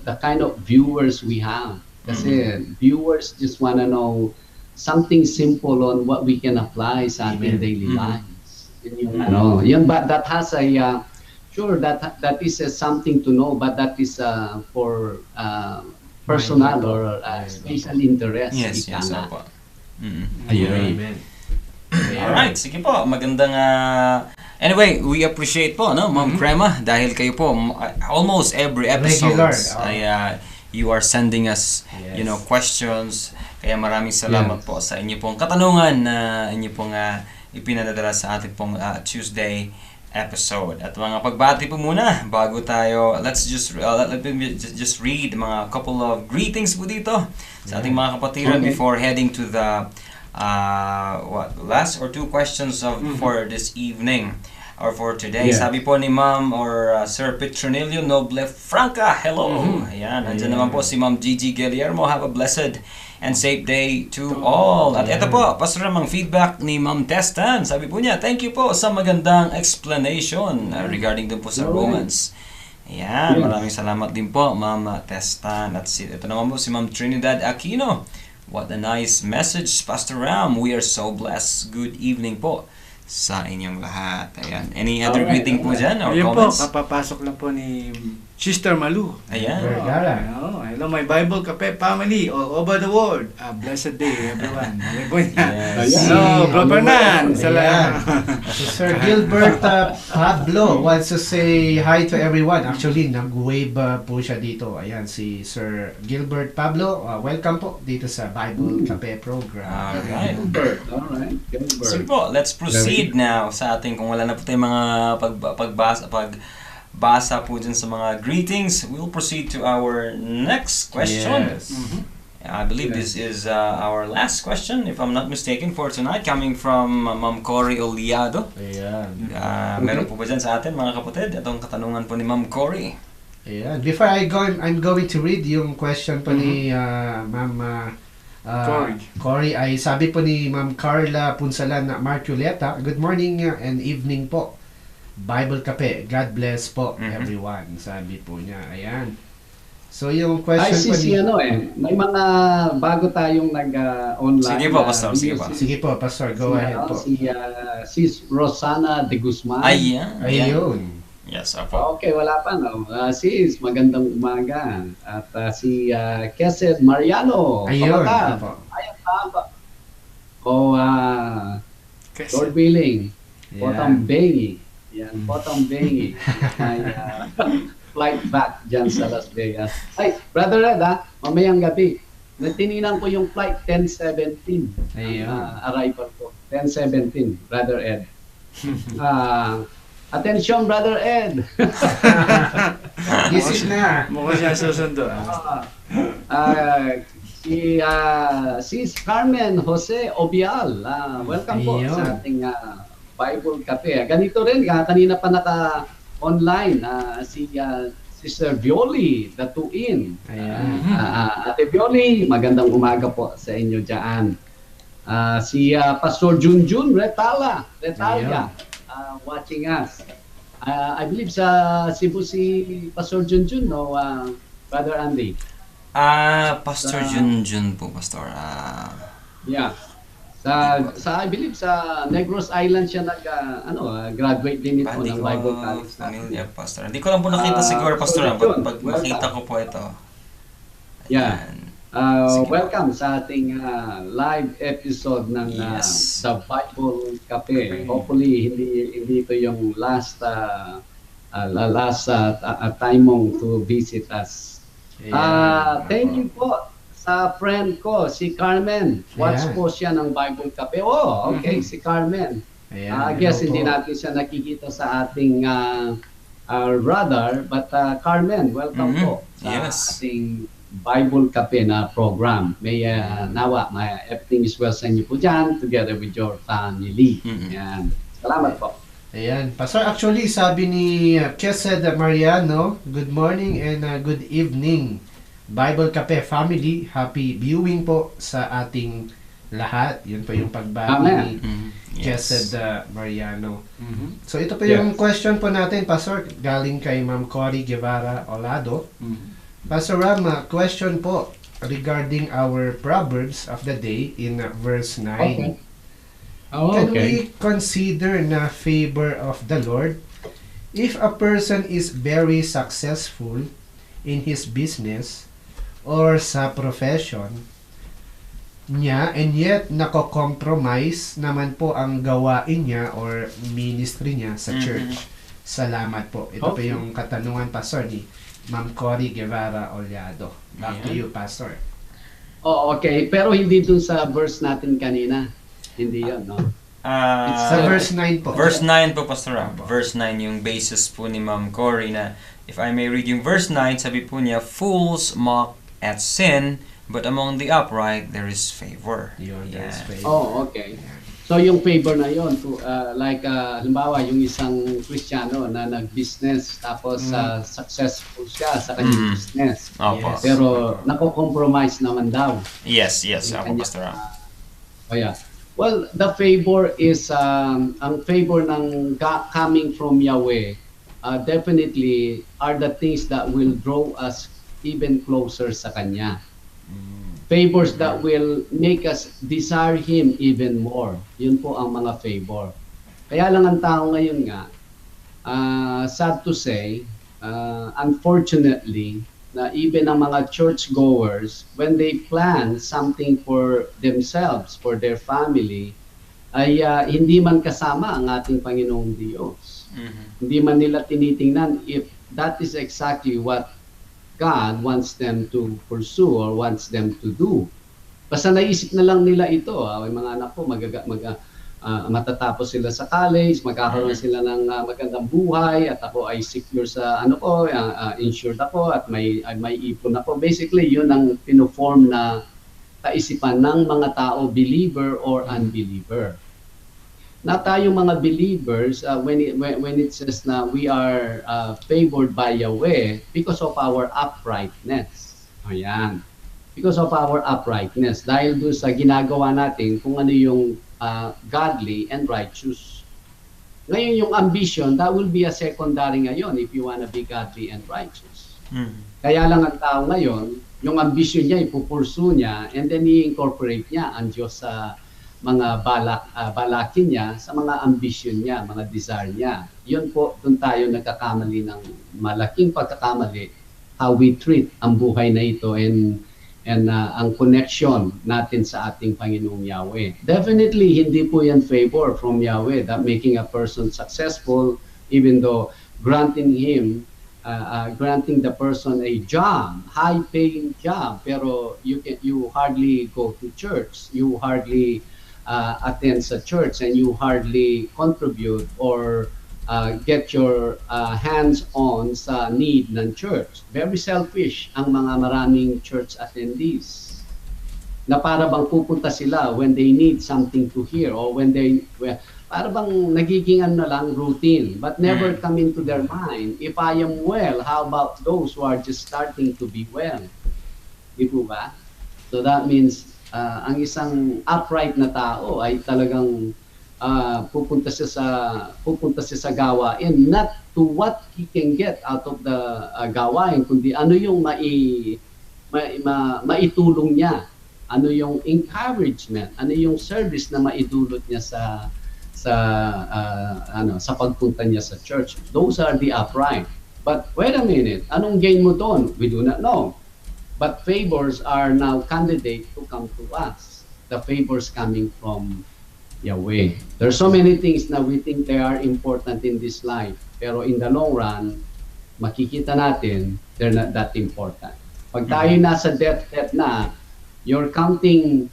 the kind of viewers we have. Kasi viewers just want to know something simple on what we can apply sa ating daily lives. Yun, but that has a sure that is something to know, but that is for personal or special interest. Yes, yes, opo. Ayun. Amen. Alright, sige po. Magandang... anyway, we appreciate po, no, Ma'am Crema, dahil kayo po, almost every episodes, you are sending us, questions. Kaya maraming salamat po sa inyo pong katanungan na inyo pong ipinadala sa ating pong Tuesday episode. At mga pagbati po muna bago tayo, let me just read mga couple of greetings po dito sa ating mga kapatiran before heading to the last or two questions for this evening or for today. Sabi po ni Ma'am or Sir Petronilio Noble Franca, hello. Ayan, nandiyan naman po si Ma'am Gigi Guillermo. Have a blessed and safe day to all. At ito po, Pastor Ram, ang feedback ni Ma'am Testan. Sabi po niya, thank you po sa magandang explanation regarding dun po sa Romans. Ayan, maraming salamat din po, Ma'am Testan. At ito naman po si Ma'am Trinidad Aquino. What a nice message, Pastor Ram. We are so blessed. Good evening po sa inyong lahat. Ayan. Any other greeting po dyan or Ayun comments? po, kapapasok lang po ni Sister Malu. Ayan. Vergara. Hello, my Bible Kape family all over the world. Blessed day, everyone. Ano po niya? Yes. Hello, Bro Fernan. Ayan. Si Sir Gilbert Pablo wants to say hi to everyone. Actually, nag-wave po siya dito. Ayan, si Sir Gilbert Pablo. Welcome po dito sa Bible Kape program. Alright. Alright. Sige po, let's proceed now sa ating, kung wala na po tayong mga pagbasa po dyan sa mga greetings, we'll proceed to our next question. Yes. I believe this is our last question, if I'm not mistaken, for tonight, coming from Ma'am Cory Oliado. Ayan. Meron po ba dyan sa atin, mga kapatid? Itong katanungan po ni Ma'am Cory. Ayan. Before I go, I'm going to read yung question po ni Ma'am Cory. Ay sabi po ni Ma'am Carla Punsalan Marculeta, good morning and evening po. Bible Kape. God bless po everyone. Sabi po niya. Ayan. So yung question po ni... may mga bago tayong nag-online. Sige po, Pastor. Sige po. Sige po, Pastor. Go ahead po. Si Rosana de Guzman. Ayan. Ayun. Yes, apo. Okay, wala pa, no? Sis, magandang umaga. At si Kesed Mariano. Ayun. Ayun, tama. O, Lord willing. Potang Bengi. Yan, Potang Bengi. May flight back dyan sa Las Vegas. Ay, Brother Ed, mamayang gabi. Natininan ko yung flight 10:17. Ayun. Arrival ko. 10:17, Brother Ed. Attention, Brother Ed. Gising na. Mukhang siya susundo. Si Carmen Jose Obial. Welcome po Ayun. sa ating Bible Cafe. Ganito rin, kanina pa naka-online si Sister Violi, the two-in. Ayan. Ate Violi, magandang umaga po sa inyo dyan. Si Pastor Junjun Retalia, watching us. I believe sa Cebu si Pastor Junjun, no, Brother Andy? Pastor Junjun po, Pastor. Yeah. I believe sa Negros Island siya graduate din ito Hindi ng ko Bible College. familiar, Pastor. Hindi ko lang po nakita siguro, Pastor. Pag makita ko po ito. Yeah. Ayan. Sige po. Welcome sa ating live episode ng Yes. The Bible Cafe. Hopefully hindi ito yung last time mong to visit us. Thank you po sa friend ko, si Carmen. Watch Ayan. po siya ng Bible Cafe. Oh, okay, si Carmen. Ayan. I guess Hello hindi po. natin siya nakikita sa ating radar, but Carmen, welcome po sa Yes. ating Bible Cafe na program. May everything is well sa inyo po dyan, together with your family. Yan. Salamat po. Ayan. Pastor, actually, sabi ni Chesed Mariano, good morning and good evening. Bible Cafe family, happy viewing po sa ating lahat. Yun po yung pagbati Amen. ni Chesed Mariano. Mhm. So ito po yung question po natin, Pastor, galing kay Ma'am Cory Guevara Olado. Pastor Ram, question po regarding our Proverbs of the day in verse 9. Okay. Oh, Can okay. we consider na favor of the Lord if a person is very successful in his business or sa profession niya and yet nako-compromise naman po ang gawain niya or ministry niya sa church? Salamat po. Ito po Okay. yung katanungan, Pastor, ni Ma'am Cory Guevara Olado. Back to you, Pastor. Oh, okay. Pero hindi dun sa verse natin kanina. Hindi yun, no? Sa verse 9 po. Verse 9 po, Pastor Ram. Verse 9 yung basis po ni Ma'am Cory na, if I may read yung verse 9, sabi po niya, fools mock at sin, but among the upright there is favor. Yun, that's Yan. favor. Oh, okay. So yung favor na yon, halimbawa yung isang Kristiyano na nag-business tapos successful siya sa kanyang business. Opo. Yes. Pero nako-compromise naman daw. Yes, Yung ako, kanya- Pastor Ram. Oh, yeah. Well, the favor is ang favor ng coming from Yahweh. Definitely are the things that will draw us even closer sa Kanya. Favors that will make us desire Him even more. Yun po ang mga favor. Kaya lang ang tao ngayon nga, sad to say, unfortunately, na even ang mga churchgoers, when they plan something for themselves, for their family, ay hindi man kasama ang ating Panginoong Diyos. Hindi man nila tinitingnan if that is exactly what God wants them to pursue or wants them to do. Basta naisip na lang nila ito, yung mga anak ko matatapos sila sa college, magkakaroon sila ng magandang buhay at ako ay secure sa insured ako at may ipon ako. Basically, yun ang pinoform na kaisipan ng mga tao, believer or unbeliever. Na tayong mga believers, when it says na we are favored by Yahweh because of our uprightness. Ayan. Because of our uprightness. Dahil doon sa ginagawa natin kung ano yung godly and righteous. Ngayon yung ambition, that will be a secondary ngayon if you wanna be godly and righteous. Kaya lang ang tao ngayon, yung ambition niya, ipupursu niya, and then i-incorporate niya ang Diyos sa mga balakin niya, sa mga ambition niya, mga desire niya. Yun po, doon tayo nagkakamali ng malaking pagkakamali, how we treat ang buhay na ito and and ang connection natin sa ating Panginoong Yahweh. Definitely, hindi po yan favor from Yahweh that making a person successful, even though granting the person a job, high-paying job, pero you hardly go to church, you hardly attend sa church, and you hardly contribute or get your hands on sa need ng church. Very selfish ang mga maraming church attendees na para bang pupunta sila when they need something to hear, or para bang nagiging ano lang routine, but never come into their mind, if I am well, how about those who are just starting to be well? Di po ba? So that means ang isang upright na tao ay talagang pupunta siya sa gawain, not to what he can get out of the gawain, kundi ano yung maitulong niya, ano yung encouragement, ano yung service na maidulot niya sa pagpunta niya sa church. Those are the upright. But wait a minute, anong gain mo doon? We do not know. But favors are now candidate to come to us. The favors coming from Yahweh. There are so many things na we think they are important in this life, pero in the long run, makikita natin they're not that important. Pag tayo nasa death na, you're counting,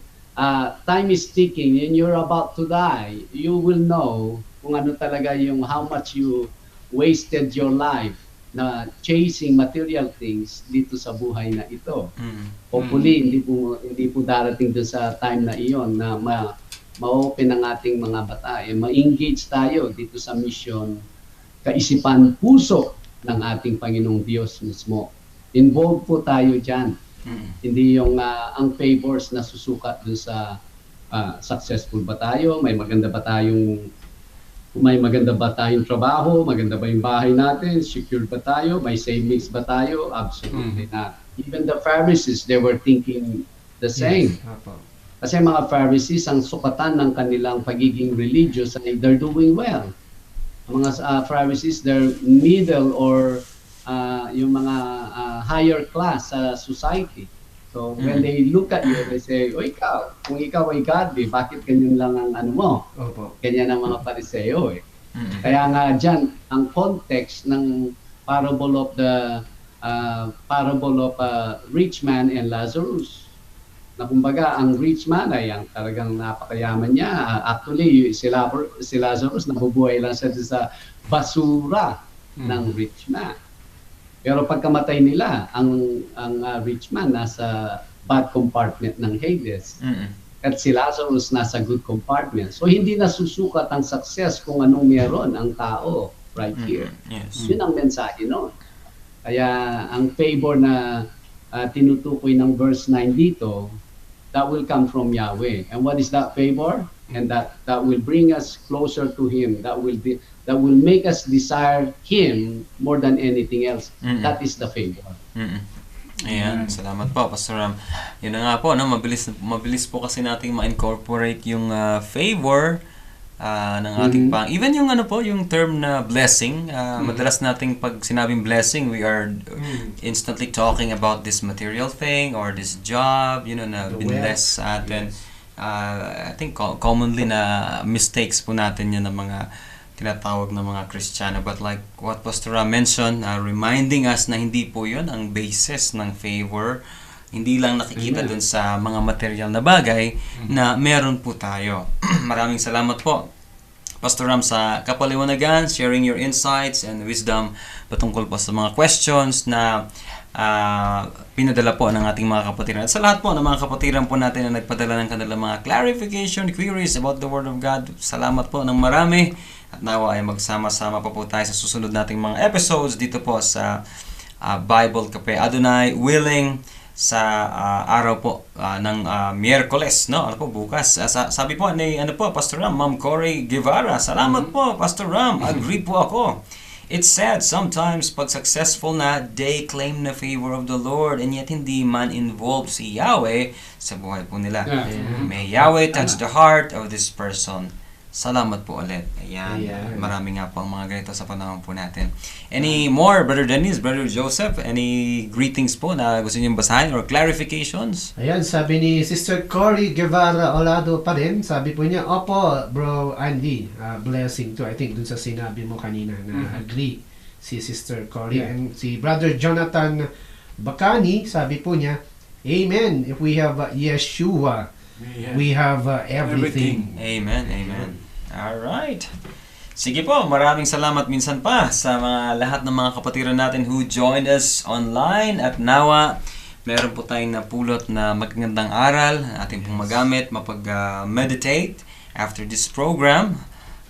time is ticking and you're about to die, you will know kung ano talaga yung how much you wasted your life na chasing material things dito sa buhay na ito. Hopefully, hindi po darating dun sa time na iyon na ma-open ang ating mga bata, ma-engage tayo dito sa mission, kaisipan, puso ng ating Panginoong Diyos mismo. Involved po tayo dyan. Hindi yung ang favors na susukat dun sa successful ba tayo, may maganda ba tayong trabaho, maganda ba yung bahay natin, secure ba tayo, may savings ba tayo? Absolutely not. Even the Pharisees, they were thinking the same. Yes. Kasi mga Pharisees, ang sukatan ng kanilang pagiging religious ay they're doing well. Ang mga Pharisees, they're middle or yung mga higher class sa society. So when they look at you, they say, o ikaw, kung ikaw ay godly, bakit ganyan lang ang ano mo? Opo. Ganyan ang mga Pariseo eh. Kaya nga dyan, ang context ng parable of rich man and Lazarus, na kumbaga ang rich man ay ang talagang napakayaman niya. Actually, si Lazarus nabubuhay lang siya sa basura ng rich man. Pero pagkamatay nila, ang rich man nasa bad compartment ng Hades. At si Lazarus nasa good compartment. So hindi nasusukat ang success kung anong meron ang tao right here. Yes. Yun ang mensahe noon. Kaya ang favor na tinutukoy ng verse 9 dito, that will come from Yahweh. And what is that favor? And that will bring us closer to Him. That will make us desire Him more than anything else. That is the favor. Ayan, salamat po, Pastor Ram. Yun na nga po, no? Mabilis po kasi nating ma-incorporate yung favor ng ating even yung yung term na blessing. Madalas nating pag sinabing blessing, we are instantly talking about this material thing or this job, na binless sa atin. Yes. I think commonly na mistakes po natin yan ng mga tinatawag na mga Kristiyano. But like what Pastor Ram mentioned, reminding us na hindi po yun ang basis ng favor. Hindi lang nakikita dun sa mga material na bagay na meron po tayo. Maraming salamat po, Pastor Ram, sa kapaliwanagan, sharing your insights and wisdom patungkol po sa mga questions na pinadala po ng ating mga kapatiran. At sa lahat po ng mga kapatiran po natin na nagpadala ng kanilang mga clarification, queries about the Word of God, salamat po ng marami. At nawa ay magsama-sama pa po tayo sa susunod nating mga episodes dito po sa Bible Kape. Adonai willing, sa araw po ng Miyerkules, no? Bukas. Sabi po ni Pastor Ram, Ma'am Cory Guevara, salamat po, Pastor Ram. Agree po ako. It's sad sometimes pag successful na, they claim the favor of the Lord and yet hindi man involved si Yahweh sa buhay po nila. May Yahweh touch the heart of this person. salamat po ulit. Ayan. Ayan. Marami nga po ang mga ganito sa panahon po natin. Any more, Brother Dennis, Brother Joseph? Any greetings po na gusto niyong basahin or clarifications? Ayan, sabi ni Sister Cory Guevara Olado pa rin. Sabi po niya, opo, Bro Andy, blessing to. I think dun sa sinabi mo kanina na agree si Sister Cory. Yeah. And si Brother Jonathan Bacani, sabi po niya, Amen. If we have Yeshua, we have everything. Amen, amen. Alright. Sige po, maraming salamat minsan pa sa mga lahat ng mga kapatiran natin who joined us online at nawa meron po tayong napulot na magagandang aral na ating pong magamit, mapag-meditate after this program.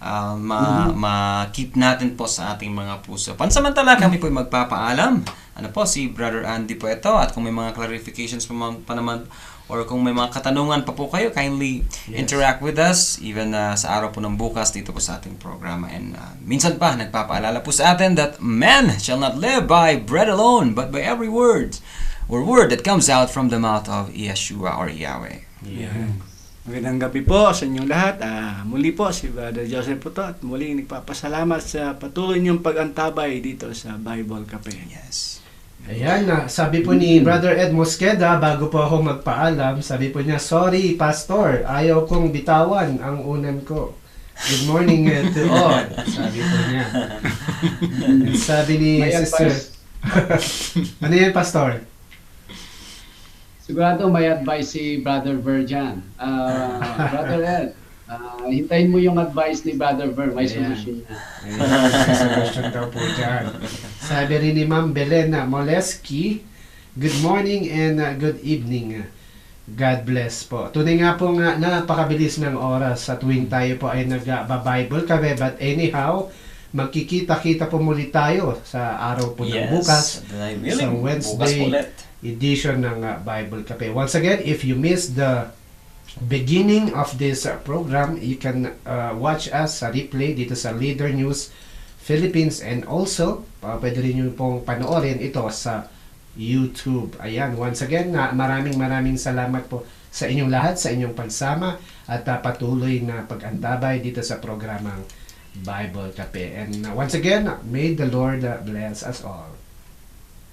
Ma-keep natin po sa ating mga puso. Pansamantala kami po magpapaalam. Ano po, si Brother Andy po ito. At kung may mga clarifications pa naman or kung may mga katanungan pa po kayo, kindly interact with us even sa araw po ng bukas dito po sa ating programa. And minsan pa, nagpapaalala po sa atin that man shall not live by bread alone, but by every word that comes out from the mouth of Yeshua or Yahweh. Yeah. Magandang gabi po sa inyong lahat. Muli po si Brother Joseph po to at muli nagpapasalamat sa patuloy niyong pag-antabay dito sa Bible Cafe. Yes. Ayan, sabi po ni Brother Ed Mosqueda, bago po ako magpaalam, sabi po niya, sorry, Pastor, ayaw kong bitawan ang unan ko. Good morning to all. Sabi po niya. And sabi ni Sister... Ano yan, Pastor? Sigurado may advice si Brother Ver dyan. Brother Ed, hintayin mo yung advice ni Brother Ver, may solution na. May solution daw po dyan. Sabi rin ni Ma'am Belen Moleski, good morning and good evening. God bless po. Tunay nga po nga napakabilis ng oras sa tuwing tayo po ay nag-Bible kami. But anyhow, magkikita-kita po muli tayo sa araw po ng bukas. Sa Wednesday edition ng Bible Cafe. Once again, if you missed the beginning of this program, you can watch us sa replay dito sa Leader News Philippines, and also pwede rin nyo pong panoorin ito sa YouTube. Ayan, once again, maraming salamat po sa inyong lahat, sa inyong pagsama at patuloy na pag-antabay dito sa programang Bible Cafe. And once again, may the Lord bless us all.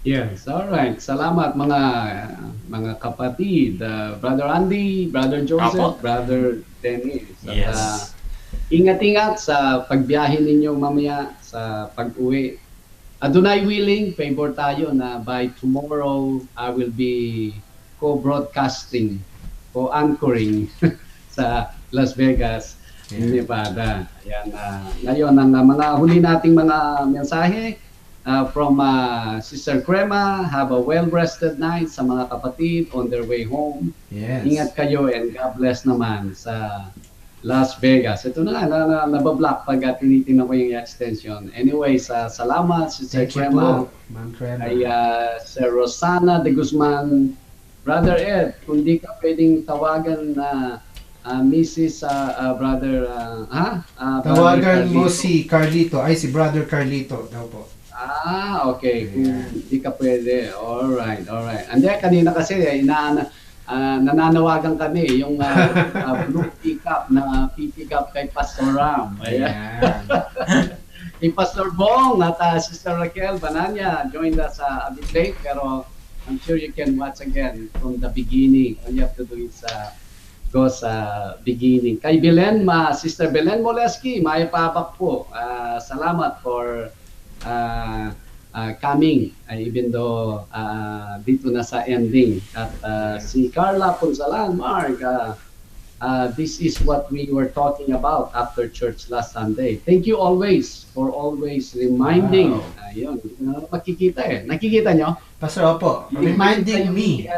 Yes, all right. Salamat mga kapatid, Brother Andy, Brother Joseph, Brother Dennis. At, ingat-ingat sa pagbiyahe ninyo mamaya sa pag-uwi. Adonai willing, favor tayo na by tomorrow I will be co-broadcasting, co-anchoring sa Las Vegas, Nevada. Ayan, ngayon ang mga huli nating mga mensahe from Sister Crema. Have a well-rested night sa mga kapatid on their way home. Yes. Ingat kayo and God bless naman sa Las Vegas. Ito na nga, nabablock pag tinitingnan ko yung extension. Anyway, salamat Sister Crema. Ma'am Crema. Ay Sir Rosana de Guzman. Brother Ed, kung di ka pwedeng tawagan na Mrs. Brother, tawagan mo si Carlito. Ay, si Brother Carlito daw po. Okay. Kung di ka pwede. Alright. Andi, kanina kasi, nananawagan kami yung blue pickup na pick up kay Pastor Ram. Ayan. Kay Pastor Bong at Sister Raquel Bananya joined us a bit late, pero I'm sure you can watch again from the beginning. All you have to do is go sa beginning. Kay Belen, Sister Belen Moleski, may pabak po. Salamat for coming, even though dito na sa ending. At si Carla Ponsalan, Mark, this is what we were talking about after church last Sunday. Thank you always for always reminding. Ayun, makikita nakikita nyo? Pastor, opo, reminding me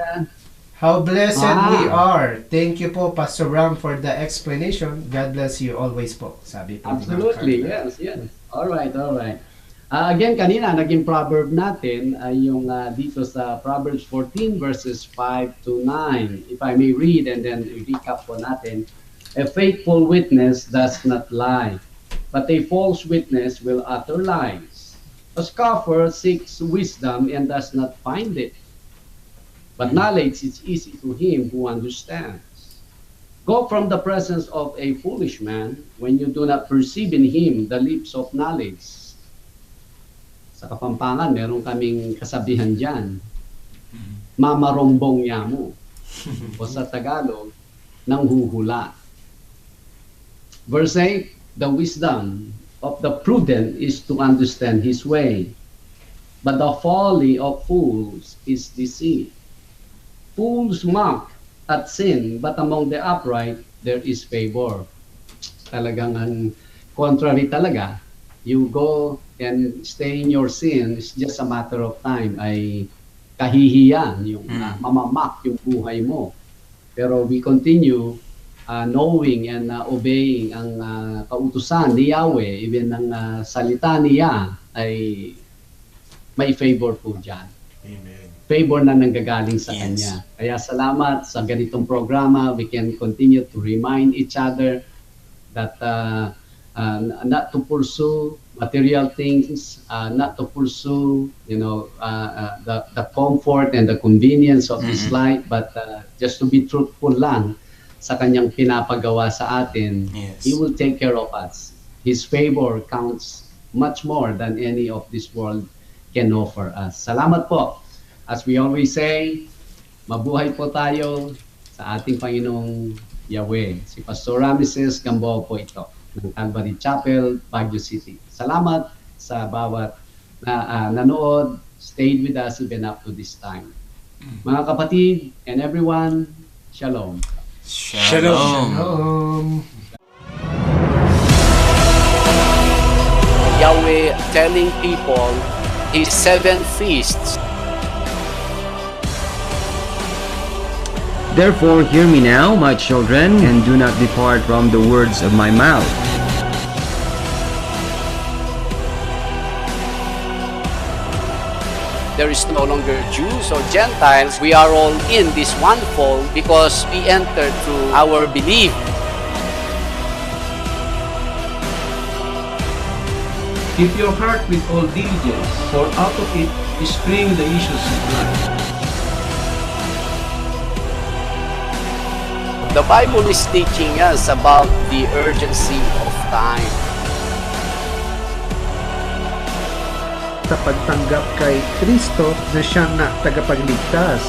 how blessed we are. Thank you po, Pastor Ram, for the explanation. God bless you always po. Sabi po. Absolutely, yes. Alright. Again, kanina, naging proverb natin ay yung dito sa Proverbs 14 verses 5 to 9. If I may read and then recap po natin. A faithful witness does not lie, but a false witness will utter lies. A scoffer seeks wisdom and does not find it, but knowledge is easy to him who understands. Go from the presence of a foolish man when you do not perceive in him the lips of knowledge. Sa Kapampangan, meron kaming kasabihan dyan, mamarombong niya mo. O sa Tagalog, nanghuhula. Verse 8, the wisdom of the prudent is to understand his way, but the folly of fools is deceit. Fools mock at sin, but among the upright there is favor. Talagang ang contrary talaga. You go and stay in your sin, it's just a matter of time. Ay kahihiyan, yung mamamak yung buhay mo. Pero we continue knowing and obeying ang kautusan ni Yahweh, even ang salita niya ay may favor po dyan. Amen. Favor na nanggagaling sa Kanya. Kaya salamat sa ganitong programa. We can continue to remind each other that not to pursue material things, not to pursue, the comfort and the convenience of this life, but just to be truthful lang sa Kanyang pinapagawa sa atin. Yes. He will take care of us. His favor counts much more than any of this world can offer us. Salamat po. As we always say, mabuhay po tayo sa ating Panginoong Yahweh. Si Pastor Ram Gamboa po ito ng Calvary Chapel, Baguio City. Salamat sa bawat nanood, stayed with us even up to this time. Mga kapatid and everyone, Shalom. Shalom. Yahweh telling people His 7 feasts. Therefore, hear me now, my children, and do not depart from the words of my mouth. There is no longer Jews or Gentiles. We are all in this one fold because we entered through our belief. Keep your heart with all diligence, for out of it spring the issues of life. The Bible is teaching us about the urgency of time. Sa pagtanggap kay Kristo na siyang na tagapagligtas.